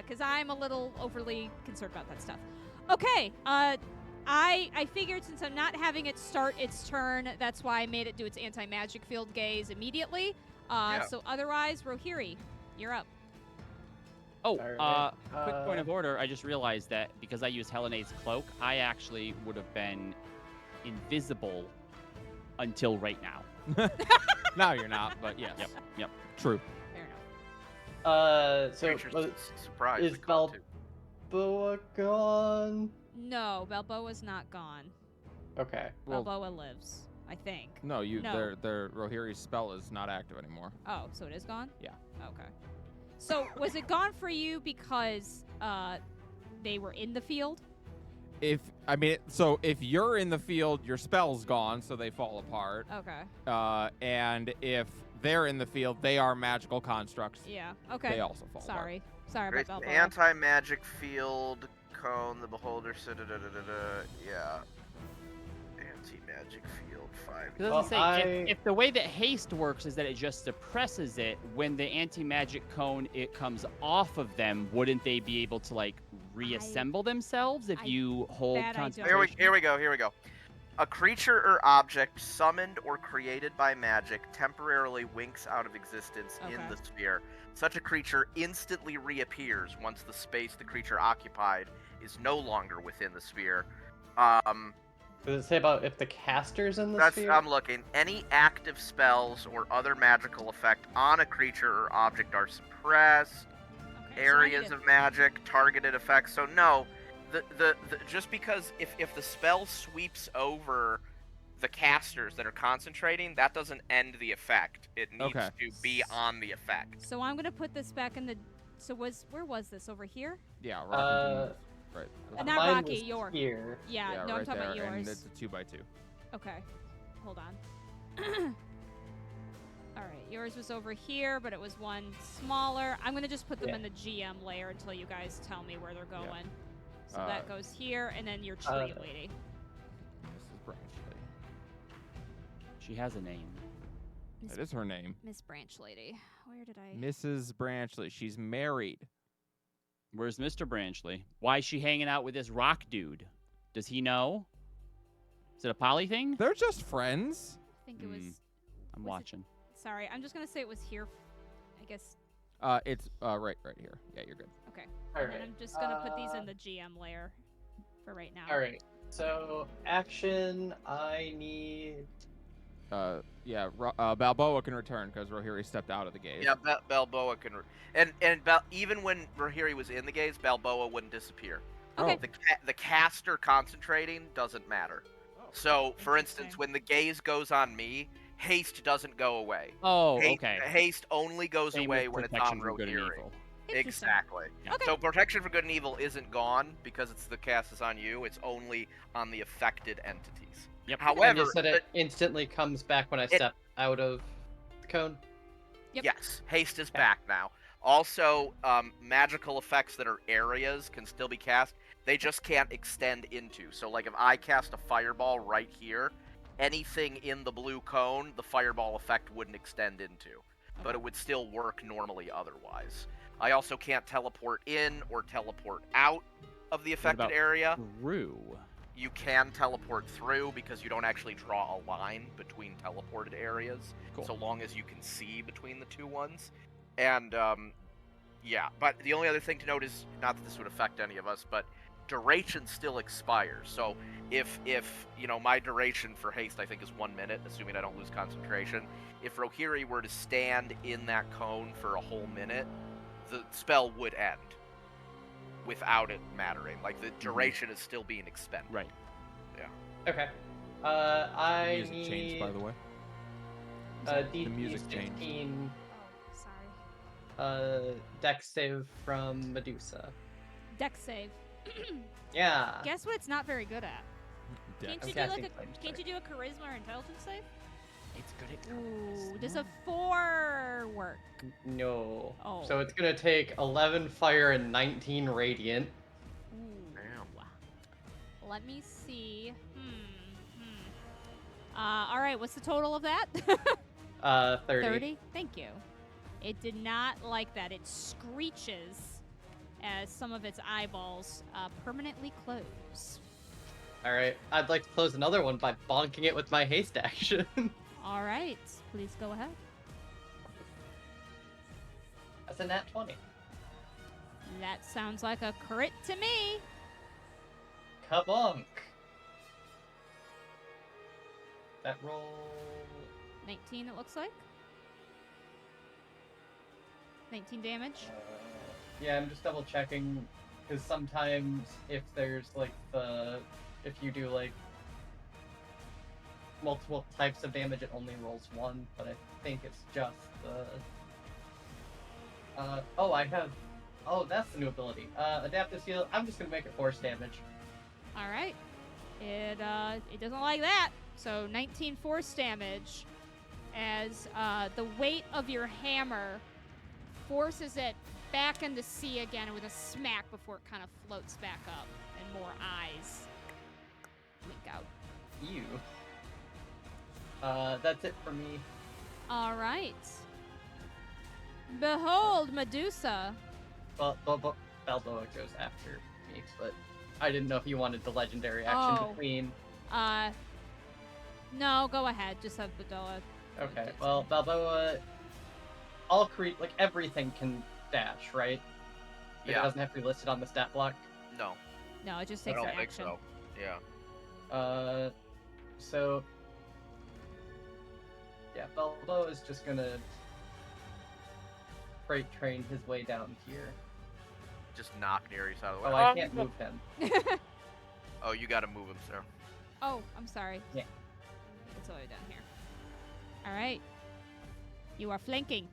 because I'm a little overly concerned about that stuff. Okay, I figured since I'm not having it start its turn, that's why I made it do its anti-magic field gaze immediately. Yeah. So otherwise, Rohirri, you're up. Oh, Alright, quick point of order. I just realized that because I used Helena's cloak, I actually would have been invisible until right now. Now you're not, but yes. Yep. True. Fair enough. So Creature's was, surprised. is to come to. Balboa gone? No, Balboa's not gone. Okay. Well, Balboa lives, I think. no, No. their Rohirri's spell is not active anymore. Oh, so it is gone? Yeah. Okay. So was it gone for you because they were in the field? If you're in the field, your spell's gone, so they fall apart. Okay. And if they're in the field, they are magical constructs. Yeah. Okay. They also fall apart. Sorry about Creates Balboa. an anti-magic field cone. The beholder. Yeah. Anti-magic field 5. It doesn't Well, say if the way that haste works is that it just suppresses it. When the anti-magic cone it comes off of them, wouldn't they be able to like reassemble themselves if I- you hold that I don't concentration? Here we go. A creature or object summoned or created by magic temporarily winks out of existence in Okay. the sphere. Such a creature instantly reappears once the space the creature occupied is no longer within the sphere. Does it say about if the caster's in the That's sphere? I'm looking. Any active spells or other magical effect on a creature or object are suppressed. Okay, so I Areas need to- of magic, targeted effects. So no, the just because if the spell sweeps over the casters that are concentrating, that doesn't end the effect. It needs Okay. to be on the effect. So I'm gonna put this back in the. So where was this over here? Yeah, Uh, Rockington. Right. Not Mine Rocky, was your. here. Yeah, yeah, no, I'm right talking there, about and yours. it's a 2x2. Okay, hold on. All right, yours was over here, but it was one smaller. I'm gonna just put them Yeah. in the GM layer until you guys tell me where they're going. So Uh, that goes here, and then your tree lady. Mrs. Branchley. She has a name. That is her name. Miss Branch Lady. Where did I? Mrs. Branchley. She's married. Where's Mr. Branchley? Why is she hanging out with this rock dude? Does he know? Is it a poly thing? They're just friends. I think it was. I'm was it- watching. Sorry, I'm just gonna say it was here. I guess. It's right here. Yeah, you're good. Okay. All And right. then I'm just gonna put these in the GM layer for right now. All right. So action. I need. Balboa can return because Rohirri stepped out of the gaze. Yeah, Balboa can, even when Rohirri was in the gaze, Balboa wouldn't disappear. Okay. The caster concentrating doesn't matter. So, for instance, Interesting. when the gaze goes on me, haste doesn't go away. Oh, Haste, okay. Haste only goes Same away with when it's protection on from good and Rohirri. evil. Interesting. Exactly. Okay. So protection for good and evil isn't gone because it's the cast is on you. It's only on the affected entities. Yep. And However, you said it instantly comes back when I step out of the cone. Yep. yes, haste is Okay. back now. Also, magical effects that are areas can still be cast. They just can't extend into. So, like if I cast a fireball right here, anything in the blue cone, the fireball effect wouldn't extend into, but it would still work normally otherwise. I also can't teleport in or teleport out of the affected about area. Through. You can teleport through because you don't actually draw a line between teleported areas, Cool. so long as you can see between the two ones. And yeah, but the only other thing to note is, not that this would affect any of us, but duration still expires. So if my duration for haste I think is 1 minute, assuming I don't lose concentration. If Rohirri were to stand in that cone for a whole minute, the spell would end without it mattering. Like the duration is still being expended. Right. Okay. The I music need changed, by the way. D- music changed. D16 Oh, sorry. dex save from Medusa. Dex save. Yeah. Guess what? It's not very good at. Can't Dex. you I'm do like casting a? flames Can't you do a charisma or intelligence save? It's good at Ooh, does a 4 work? No. Oh. So it's gonna take 11 fire and 19 radiant. Ooh. Damn. Let me see. All right. What's the total of that? 30. 30. Thank you. It did not like that. It screeches as some of its eyeballs permanently close. All right. I'd like to close another one by bonking it with my haste action. All right. Please go ahead. That's a nat 20. That sounds like a crit to me. Kabunk. That roll. 19, it looks like. 19 damage. Yeah, I'm just double checking because sometimes if there's like if you do like multiple types of damage, it only rolls 1. But I think it's just the. That's the new ability. Adaptive heal. I'm just gonna make it force damage. All right. It doesn't like that. So 19 force damage as the weight of your hammer forces it back into sea again with a smack before it kind of floats back up and more eyes blink out. Ew. That's it for me. All right. Behold, Medusa. Well, Balboa goes after me, but I didn't know if you wanted the legendary action Oh. between. No, go ahead. Just have Bedoa. Okay, well, Balboa, everything can dash, right? Like, Yeah. It doesn't have to be listed on the stat block. No, No, it just I takes don't an think action. so. Yeah. So yeah, Balboa is just gonna freight train his way down here. Just knock Nereus out of the Oh, way. I can't move him. Oh, you gotta move him, sir. Oh, I'm sorry. Yeah. It's all the way down here. All right. You are flanking.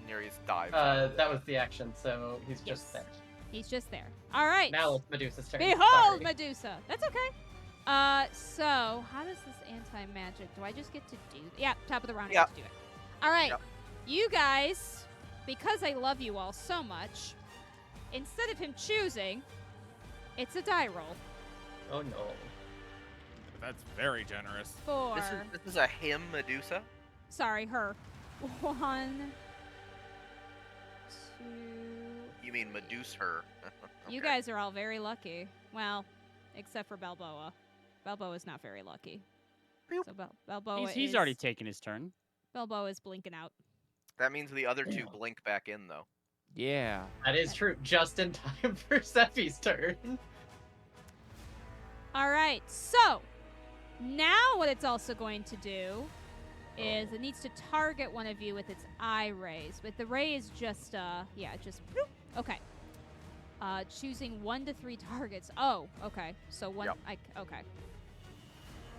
Nereus dives. That was the action, so he's Yes. just there. He's just there. All right. Now it's Medusa's turn. Behold, Sorry. Medusa. That's okay. So how does this anti-magic? Do I just get to do? Yeah, top of the round. I Yep. get to do it. All right, Yep. you guys, because I love you all so much, instead of him choosing, it's a die roll. Oh no. That's very generous. For This is a him Medusa. sorry, her. 1, 2. You mean Medusa her? You Okay. guys are all very lucky. Well, except for Balboa. Balboa's not very lucky. Boop. So Balboa He's is already taken his turn. Balboa is blinking out. That means the other two Yeah. blink back in though. Yeah. That is true. Just in time for Sephi's turn. All right, so now what it's also going to do is it needs to target one of you with its eye rays. But the ray is just, just, bloop. Okay. Choosing 1 to 3 targets. Oh, okay. So one, Yep. okay.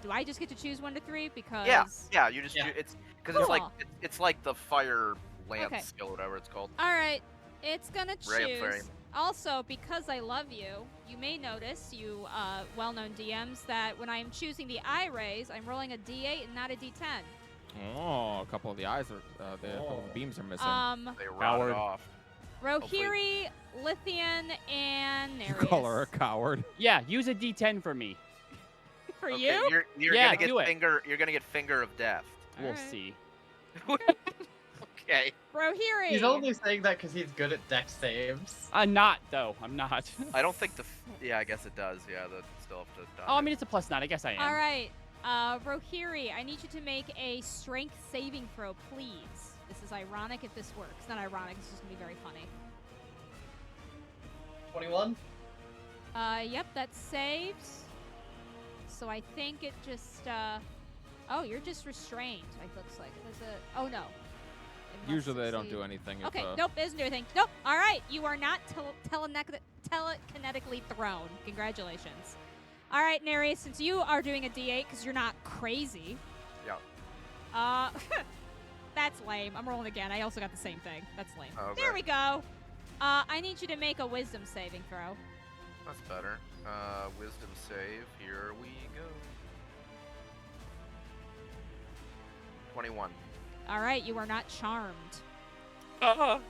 Do I just get to choose 1 to 3? Because Yeah. You just Yeah. it's because it's like Cool. it's like the fire lance Okay. skill, whatever it's called. All right, it's gonna Ray of choose. flame. Also, because I love you, you may notice, you well-known DMs, that when I am choosing the eye rays, I'm rolling a D8 and not a D10. Oh, a couple of the eyes are, a couple of the beams are missing. They rotted Coward. off. Rohirri, Lithian, and You Nereus. call her a coward. Yeah, use a D10 for me. For Okay, you? You're Yeah, gonna get do it. finger. You're gonna get finger of death. We'll Alright. see. Okay. Rohirri. He's only saying that because he's good at dex saves. I'm not, though. I'm not. I don't think yeah, I guess it does. Yeah, that still have to die. Oh, I mean, it's a +9. I guess I am. All right, Rohirri, I need you to make a strength saving throw, please. This is ironic if this works. Not ironic. It's just gonna be very funny. 21? Yep, that saves. So I think it just, oh, you're just restrained, it looks like. Oh, no. It must Usually they don't succeed. do anything. Okay, if, nope, doesn't do anything. Nope, all right, you are not telekinetically thrown. Congratulations. All right, Nereus, since you are doing a D8 because you're not crazy. Yeah. That's lame. I'm rolling again. I also got the same thing. That's lame. Okay. There we go. I need you to make a wisdom saving throw. That's better. Wisdom save. Here we go. 21. All right, you are not charmed. I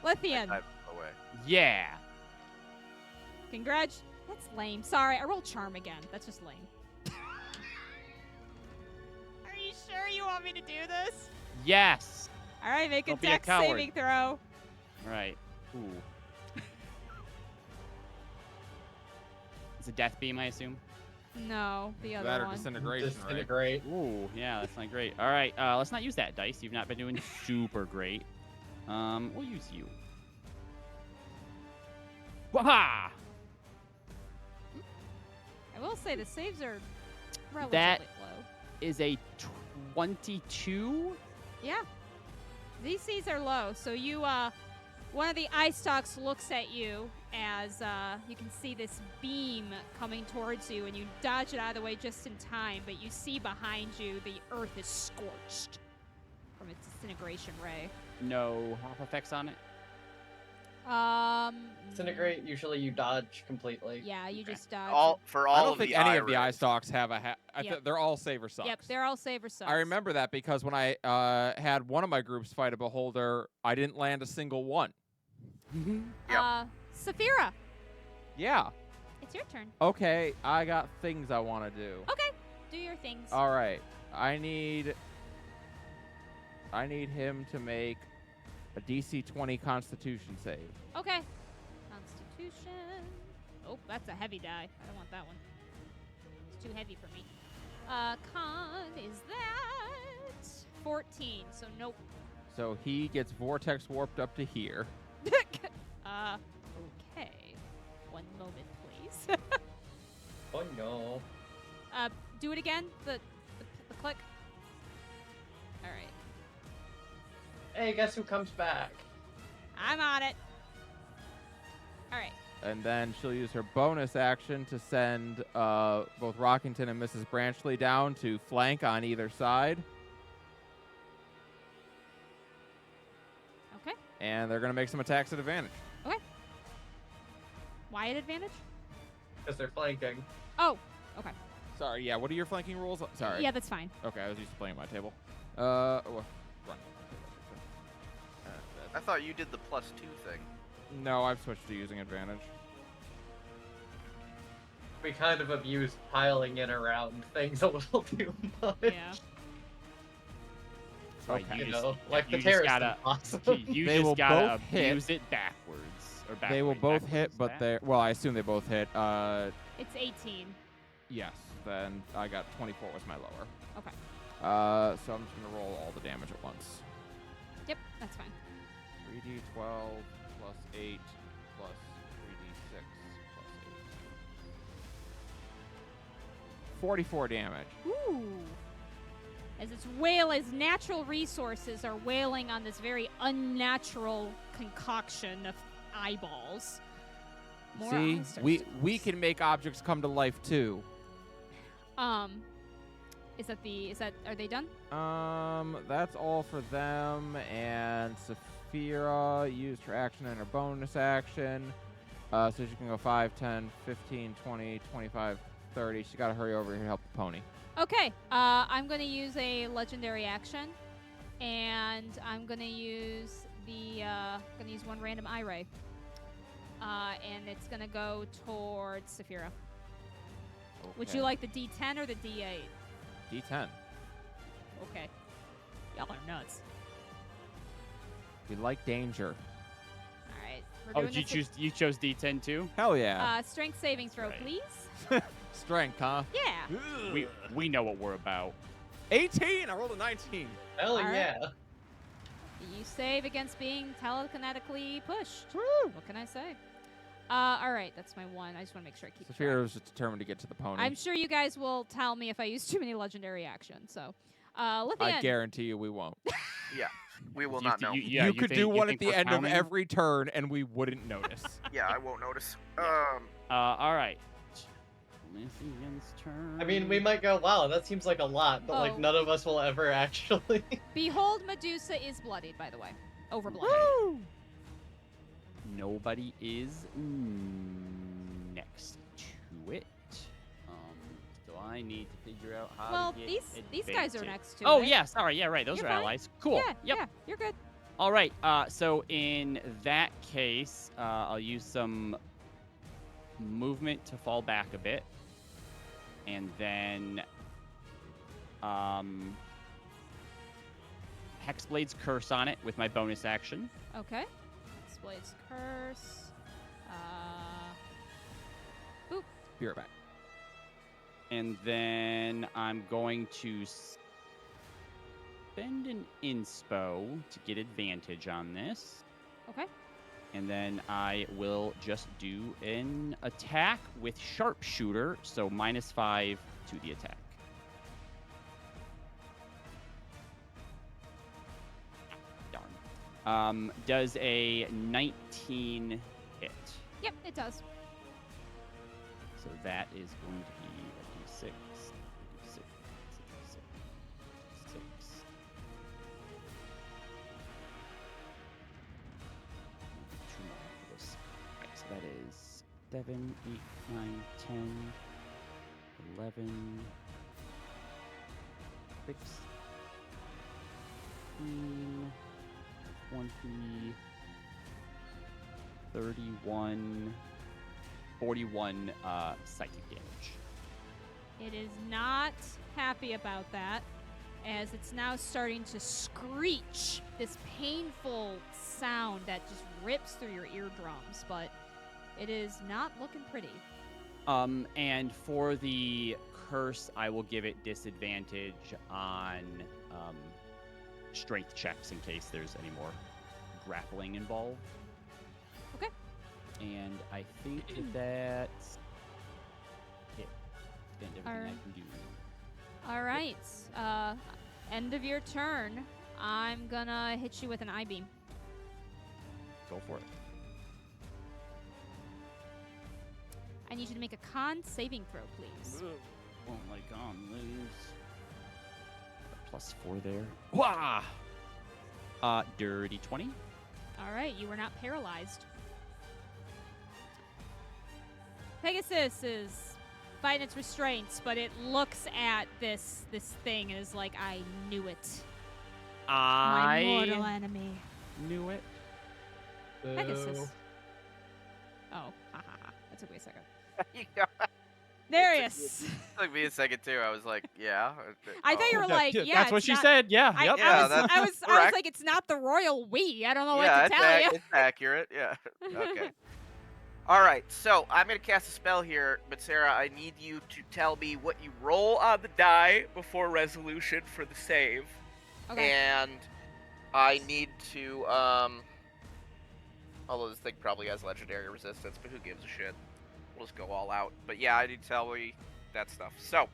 Lithian, dive away. Yeah. That's lame. Sorry, I rolled charm again. That's just lame. Are you sure you want me to do this? Yes. All right, make Don't a be a dex coward. saving throw. Right. Ooh. It's a death beam, I assume. No, the other that or one. disintegration, right? Disintegrate. Ooh, yeah, that's not great. All right, let's not use that dice. You've not been doing super great. We'll use you. Waha! I will say the saves are relatively That- low. Is a 22? Yeah. DCs are low, so you, one of the eye stalks looks at you as, you can see this beam coming towards you, and you dodge it out of the way just in time, but you see behind you the earth is scorched from its disintegration ray. No half effects on it. Disintegrate, usually you dodge completely. Yeah, you Okay. just dodge. All for all I don't of think the any of the eye rays. stalks have a. Yep. They're all saver sucks. Yep, they're all saver sucks. I remember that because when I had one of my groups fight a beholder, I didn't land a single one. Yep. Saphira, Yeah. it's your turn. Okay, I got things I want to do. Okay, do your things. All right, I need him to make a DC 20 Constitution save. Okay. Constitution. Oh, that's a heavy die. I don't want that one. It's too heavy for me. Con is that 14, so nope. So he gets vortex warped up to here. Okay. One moment, please. Oh no. Do it again. The click. All right. Hey, guess who comes back? I'm on it. All right. And then she'll use her bonus action to send both Rockington and Mrs. Branchley down to flank on either side. Okay. And they're going to make some attacks at advantage. Why at advantage? Because they're flanking. Oh, Okay. Sorry, yeah. What are your flanking rules? Sorry. Yeah, that's fine. Okay, I was used to playing at my table. Run. I thought you did the +2 thing. No, I've switched to using advantage. We kind of abused piling in around things a little too much. Yeah. Right, Okay. You know, yeah, like the you just terrorist gotta, impossible. you They will just gotta both hit. abuse it backwards. Or backwards. They will both hit, but they they well, I assume they both hit. It's 18. Yes. Then I got 24 was my lower. Okay. So I'm just gonna roll all the damage at once. Yep, that's fine. 3d12 plus 8 plus 3d6 plus 8. 44 damage. Ooh. As natural resources are wailing on this very unnatural concoction of eyeballs. More See, eyes we starts we can make objects come to life too. Are they done? That's all for them. And Saphira used her action and her bonus action. So she can go 5, 10, 15, 20, 25, 30. She got to hurry over here to help the pony. Okay. I'm gonna use a legendary action, and I'm gonna use one random eye ray. And it's gonna go towards Saphira. Would you like the D10 or the D8? D10. Okay. Y'all are nuts. We like danger. All right. Oh, did you chose D10 too? Hell yeah. Strength saving throw, Right. please. Strength, huh? Yeah. We know what we're about. 18. I rolled a 19. Hell Alright. yeah. You save against being telekinetically pushed. Woo! What can I say? All right, that's my one. I just want to make sure I keep track. Saphira was just determined to get to the pony. I'm sure you guys will tell me if I use too many legendary actions. So, I Lithian. guarantee you we won't. Yeah, we will You not th- know. you you could think- do one at think the we're end counting? of every turn and we wouldn't notice. Yeah, I won't notice. All right. Lithian's turn. I mean, we might go, wow, that seems like a lot, but Oh. like none of us will ever actually. Behold, Medusa is bloodied, by the way. Over bloodied. Woo! Nobody is next to it. So I need to figure out how Well, to get these guys are advantage. next to Oh it. yeah, sorry, yeah, right. Those You're are fine. allies. Cool. Yeah, Yep. yeah, you're good. All right. So in that case, I'll use some movement to fall back a bit, and then Hexblade's Curse on it with my bonus action. Okay. Hexblade's Curse. Be right back. And then I'm going to spend an inspo to get advantage on this. Okay. And then I will just do an attack with Sharpshooter, so -5 to the attack. Darn. Does a 19 hit? Yep, it does. So that is going to be a d6, d6, d6, d6. Two more after this. Right, so that is 7, 8, 9, 10, 11, 16, 20, 31, 41 psychic damage. It is not happy about that, as it's now starting to screech this painful sound that just rips through your eardrums, but it is not looking pretty. And for the curse, I will give it disadvantage on strength checks in case there's any more grappling involved. Okay. And I think that's it. And everything I Alright. can do. All right. End of your turn. I'm gonna hit you with an eye beam. Go for it. I need you to make a con saving throw, please. Oh my god, lose. +4 there. Wah! Dirty 20. All right, you were not paralyzed. Pegasus is fighting its restraints, but it looks at this thing and is like, I knew it. My mortal I enemy. knew it. Pegasus. Oh, ha ha ha. That took me a second. Yeah, There he It took is. took me a second too. I was like, yeah. I thought you were like, yeah. That's what it's she not- said. Yeah. I, Yep. Yeah, I was, that's I was correct. like, it's not the royal we. I don't know Yeah, what to tell you. it's accurate. Yeah. Okay. All right. So I'm gonna cast a spell here, but Sarah, I need you to tell me what you roll on the die before resolution for the save, Okay. and I need to Although this thing probably has legendary resistance, but who gives a shit? We'll just go all out. But yeah, I need to tell me that stuff. So,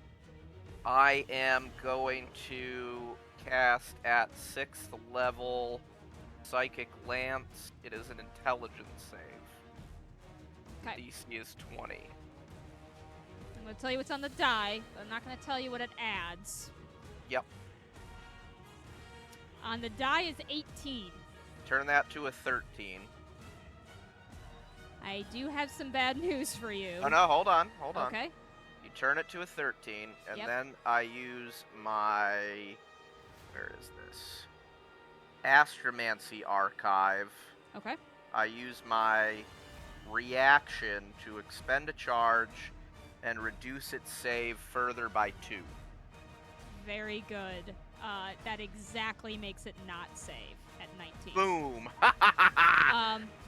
I am going to cast at 6th level Psychic Lance. It is an intelligence save. Okay. DC is 20. I'm going to tell you what's on the die, but I'm not going to tell you what it adds. Yep. On the die is 18. Turn that to a 13. I do have some bad news for you. Oh no, hold on. Okay. You turn it to a 13, and Yep. then I use my... Where is this? Astromancy Archive. Okay. I use my reaction to expend a charge and reduce its save further by 2. Very good. That exactly makes it not save at 19. Boom!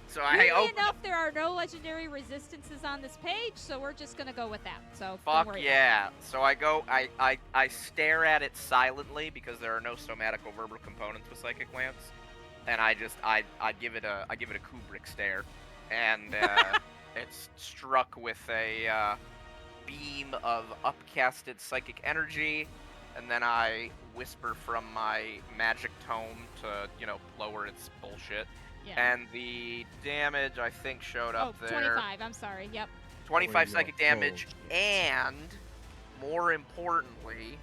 So I Weirdly open. enough, there are no legendary resistances on this page, so we're just gonna go with that. So don't Fuck worry yeah! So I go. I stare at it silently because there are no somatic or verbal components with Psychic Lance, and I give it a Kubrick stare, and it's struck with a beam of upcasted psychic energy, and then I whisper from my magic tome to lower its bullshit. Yeah. And the damage, I think, showed up Oh, there. 25. I'm sorry. Yep. 25 Oh, psychic your damage, bullshit. and more importantly,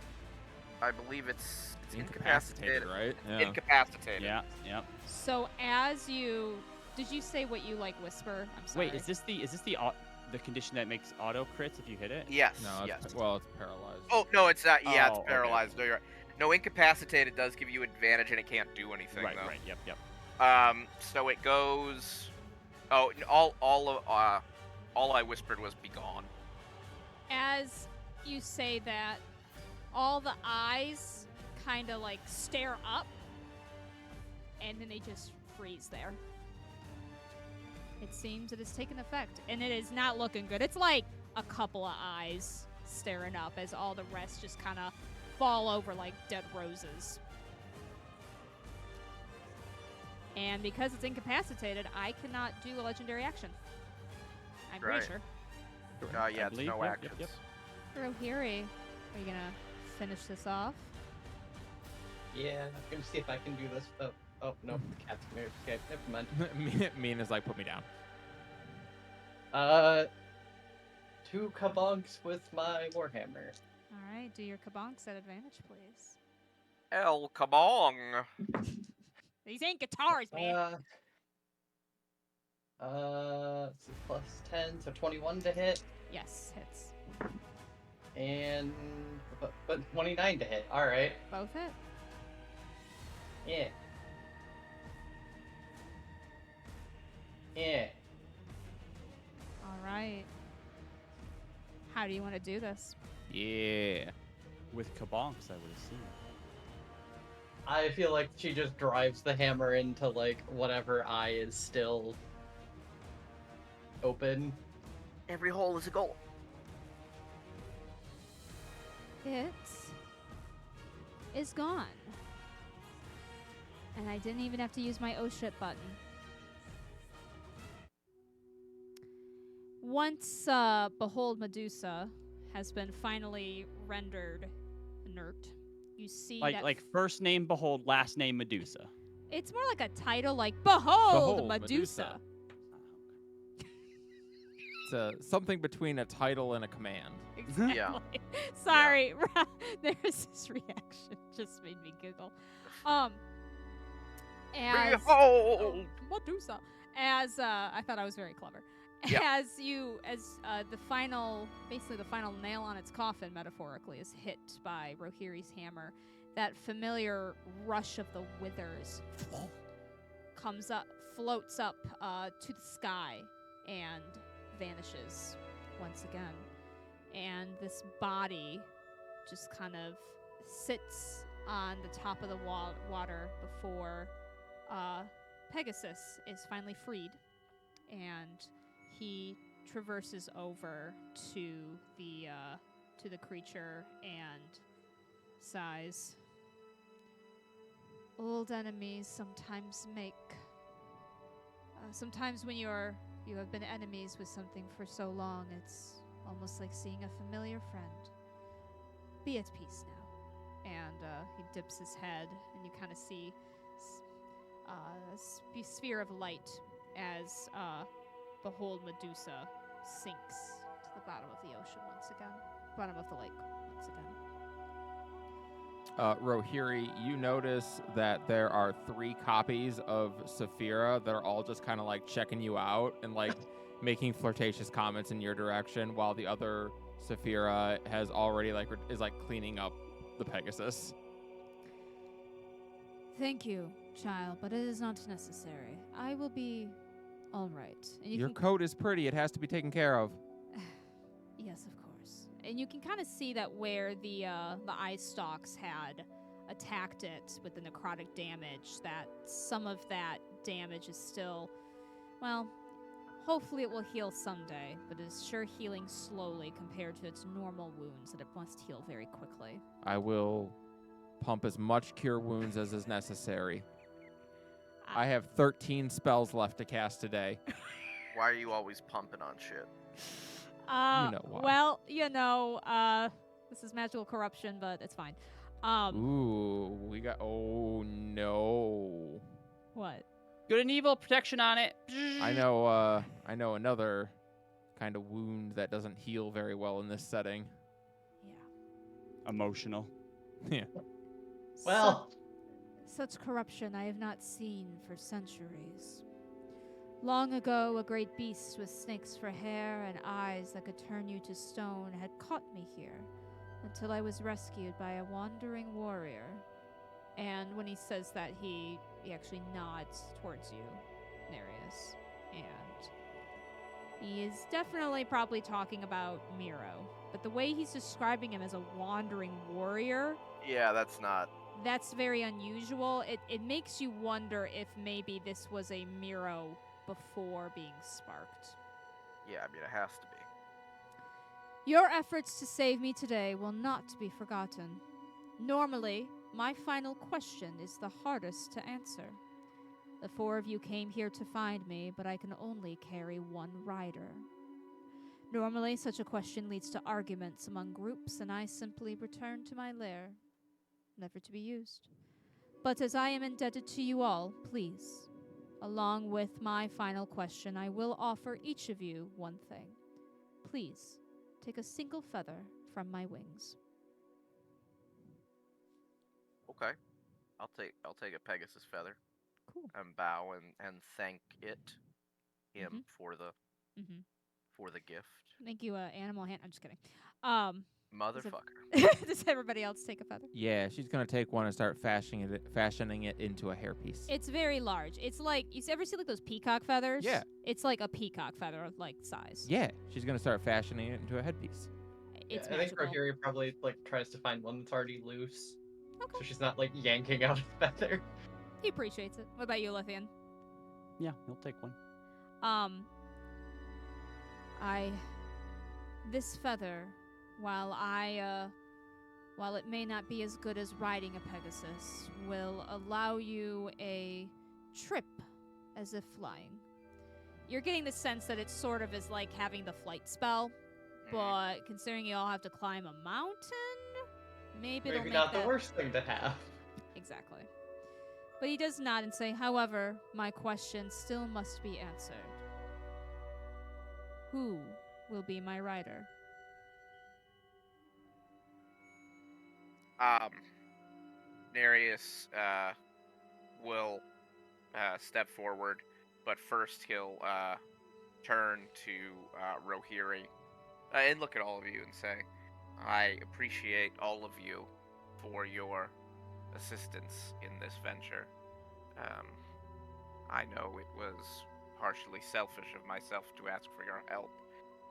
I believe it's incapacitated. right? Yeah. Incapacitated. Yeah. Yep. So as you, did you say what you like whisper? I'm sorry. Wait, is this the condition that makes auto crits if you hit it? Yes. No, yes. it's paralyzed. Oh no, it's not. Yeah, Oh, it's okay. paralyzed. No, you're right. No, incapacitated does give you advantage, and it can't do anything Right. though. Right. Yep. Yep. So it goes. Oh, all I whispered was "be gone." As you say that, all the eyes kind of like stare up, and then they just freeze there. It seems it has taken effect, and it is not looking good. It's like a couple of eyes staring up as all the rest just kind of fall over like dead roses. And because it's incapacitated, I cannot do a legendary action. I'm pretty Right. sure. Yeah, it's believe- no yep, actions. yep, Rohiri, are you gonna finish this off? Yeah, I'm gonna see if I can do this. Oh no, the cat's moved. Okay, never mind. Mina's like, put me down. 2 kabonks with my warhammer. All right, do your kabonks at advantage, please. El kabong! These ain't guitars, man. So plus 10, so 21 to hit, Yes, hits. and but 29 to hit. All right, Both hit. yeah, yeah. All right. How do you want to do this? Yeah. With kabonks, I would assume. I feel like she just drives the hammer into like whatever eye is still open. Every hole is a goal. It is gone. And I didn't even have to use my oh shit button. Once Behold Medusa has been finally rendered inert, you see that Like first name Behold, last name Medusa. it's more like a title like Behold, Behold, Medusa. It's something between a title and a command. Exactly. Yeah. Sorry, there's this reaction just made me giggle. As Behold! Medusa, as I thought I was very clever. Yep. as the final nail on its coffin, metaphorically, is hit by Rohirri's hammer, that familiar rush of the withers floats up to the sky, and vanishes once again. And this body just kind of sits on the top of the water before Pegasus is finally freed, and he traverses over to the creature and sighs. Old enemies sometimes make. Sometimes when you have been enemies with something for so long, it's almost like seeing a familiar friend. Be at peace now. And he dips his head, and you kind of see a sphere of light as behold Medusa sinks to the bottom of the ocean once again. Bottom of the lake once again. Rohirri, you notice that there are 3 copies of Saphira that are all just kind of like checking you out and like making flirtatious comments in your direction, while the other Saphira has already is cleaning up the Pegasus. Thank you, child, but it is not necessary. I will be all right. And Your coat is pretty. It has to be taken care of. Yes, of course. And you can kind of see that where the eye stalks had attacked it with the necrotic damage, that some of that damage is still, well, hopefully it will heal someday, but it is sure healing slowly compared to its normal wounds that it must heal very quickly. I will pump as much cure wounds as is necessary. I have 13 spells left to cast today. Why are you always pumping on shit? You know why. Well, this is magical corruption, but it's fine. Ooh, we got. Oh no. What? Good and evil, protection on it. I know another kind of wound that doesn't heal very well in this setting. Yeah. Emotional. Yeah. Well, Such corruption I have not seen for centuries. Long ago, a great beast with snakes for hair and eyes that could turn you to stone had caught me here, until I was rescued by a wandering warrior. And when he says that, he actually nods towards you, Nereus. And he is definitely probably talking about Miro. But the way he's describing him as a wandering warrior, Yeah, that's very unusual. It makes you wonder if maybe this was a Miro before being sparked. yeah, I mean, it has to be. Your efforts to save me today will not be forgotten. Normally, my final question is the hardest to answer. The 4 of you came here to find me, but I can only carry 1 rider. Normally, such a question leads to arguments among groups, and I simply return to my lair, never to be used. But as I am indebted to you all, please, along with my final question, I will offer each of you 1 thing. Please, take a single feather from my wings. Okay, I'll take a Pegasus feather Cool. and bow and thank him for the Mm-hmm. for the gift. Thank you, animal hand. I'm just kidding. Motherfucker. Does everybody else take a feather? Yeah, she's gonna take one and start fashioning it into a hairpiece. It's very large. It's like, you ever see like those peacock feathers? Yeah. It's like a peacock feather like size. Yeah, she's gonna start fashioning it into a headpiece. It's I think magical. Rohirri probably tries to find one that's already loose, Okay. so she's not yanking out a feather. He appreciates it. What about you, Lithian? Yeah, he'll take one. This feather, while it may not be as good as riding a Pegasus, will allow you a trip as if flying. You're getting the sense that it sort of is like having the flight spell, but considering you all have to climb a mountain, maybe it'll make not that the worst thing to have. Exactly. But he does nod and say, however, my question still must be answered. Who will be my rider? Nereus will step forward, but first he'll turn to Rohirri and look at all of you and say, I appreciate all of you for your assistance in this venture. Um, I know it was partially selfish of myself to ask for your help.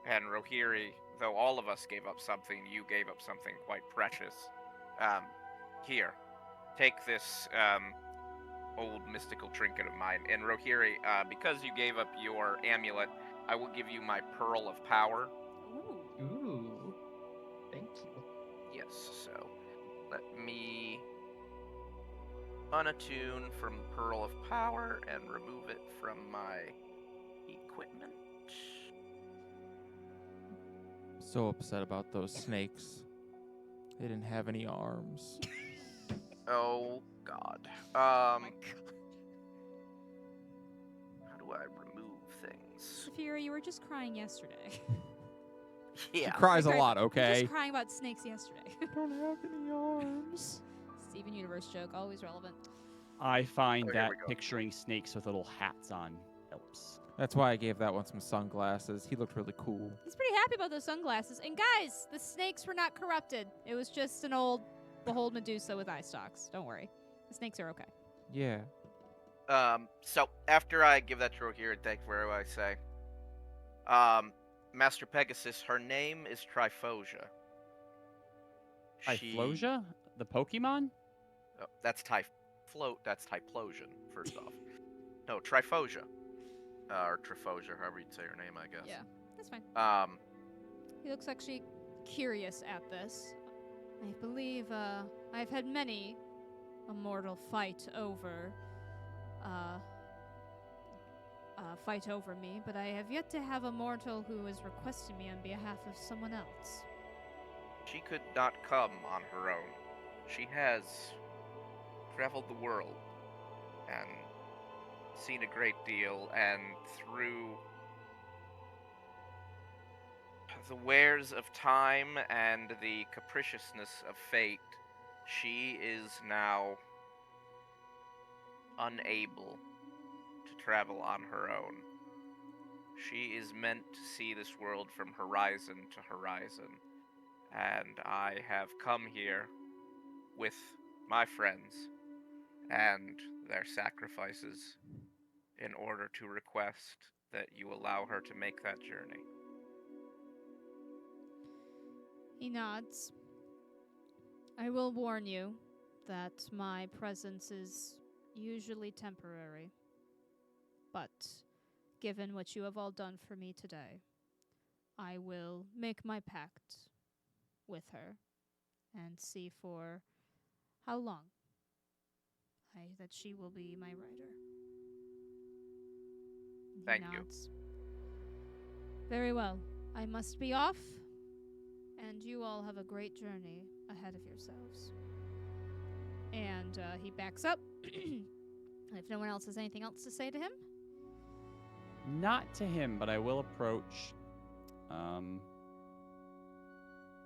And Rohirri, though all of us gave up something, you gave up something quite precious. Here, take this old mystical trinket of mine. And Rohirri, because you gave up your amulet, I will give you my Pearl of Power. Ooh. Ooh. Thank you. Yes, so let me unattune from Pearl of Power and remove it from my equipment. So upset about those snakes. They didn't have any arms. Oh God. Oh my god. How do I remove things? Saphira, you were just crying yesterday. She Yeah. cries a Like, lot, You were okay? just crying about snakes yesterday. Don't have any arms. Steven Universe joke, always relevant. I find Oh, here that we go. picturing snakes with little hats on helps. That's why I gave that one some sunglasses. He looked really cool. He's pretty happy about those sunglasses. And guys, the snakes were not corrupted. It was just an old behold Medusa with eye stalks. Don't worry. The snakes are okay. Yeah. So after I give that to Rohirri, thank you, what do I say? Master Pegasus, her name is Trifosia. Typhlosia? The Pokemon? That's that's Typhlosion, first off. No, Trifosia. Or Trifosia, however you'd say her name, I guess. Yeah, that's fine. Um, He looks actually curious at this. I believe I've had many a mortal fight over me, but I have yet to have a mortal who has requested me on behalf of someone else. she could not come on her own. She has traveled the world and seen a great deal, and through the wares of time and the capriciousness of fate, she is now unable to travel on her own. She is meant to see this world from horizon to horizon, and I have come here with my friends and their sacrifices in order to request that you allow her to make that journey. He nods. I will warn you that my presence is usually temporary. But given what you have all done for me today, I will make my pact with her and see for how long that she will be my rider. He Thank you. nods. Very well. I must be off, and you all have a great journey ahead of yourselves. And he backs up. If no one else has anything else to say to him, Not to him, but I will approach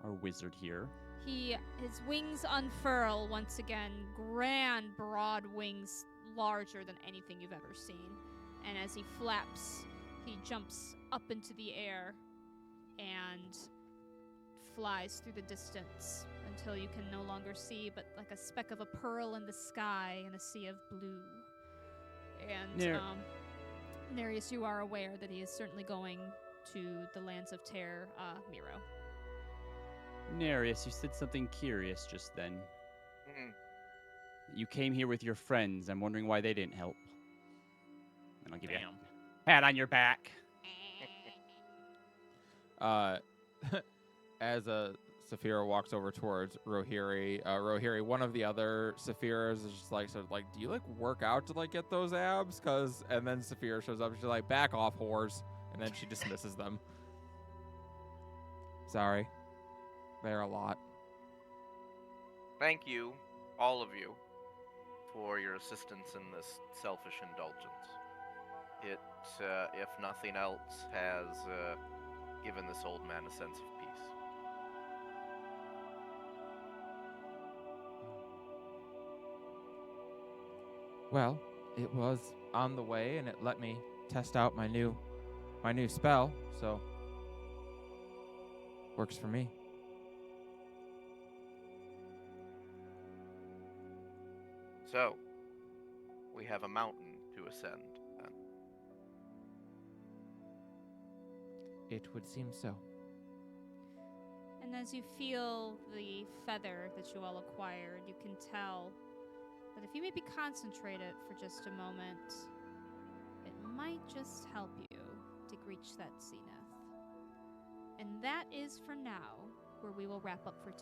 our wizard here. his wings unfurl once again, grand, broad wings, larger than anything you've ever seen. And as he flaps, he jumps up into the air and flies through the distance until you can no longer see but like a speck of a pearl in the sky in a sea of blue. And Nereus, you are aware that he is certainly going to the lands of Terre, Miro. Nereus, you said something curious just then. Mhm. You came here with your friends. I'm wondering why they didn't help. And I'll give you a pat on your back. As Saphira walks over towards Rohirri, one of the other Saphiras is just like, sort of like, do you like work out to like get those abs? And then Saphira shows up, she's like, back off, whores, and then she dismisses them. Sorry, they're a lot. Thank you, all of you, for your assistance in this selfish indulgence. It, if nothing else, has given this old man a sense of peace. Well, it was on the way, and it let me test out my new my new spell, so works for me. So, we have a mountain to ascend, then. It would seem so. And as you feel the feather that you all acquired, you can tell that if you maybe concentrate it for just a moment, it might just help you to reach that zenith. And that is for now where we will wrap up for today.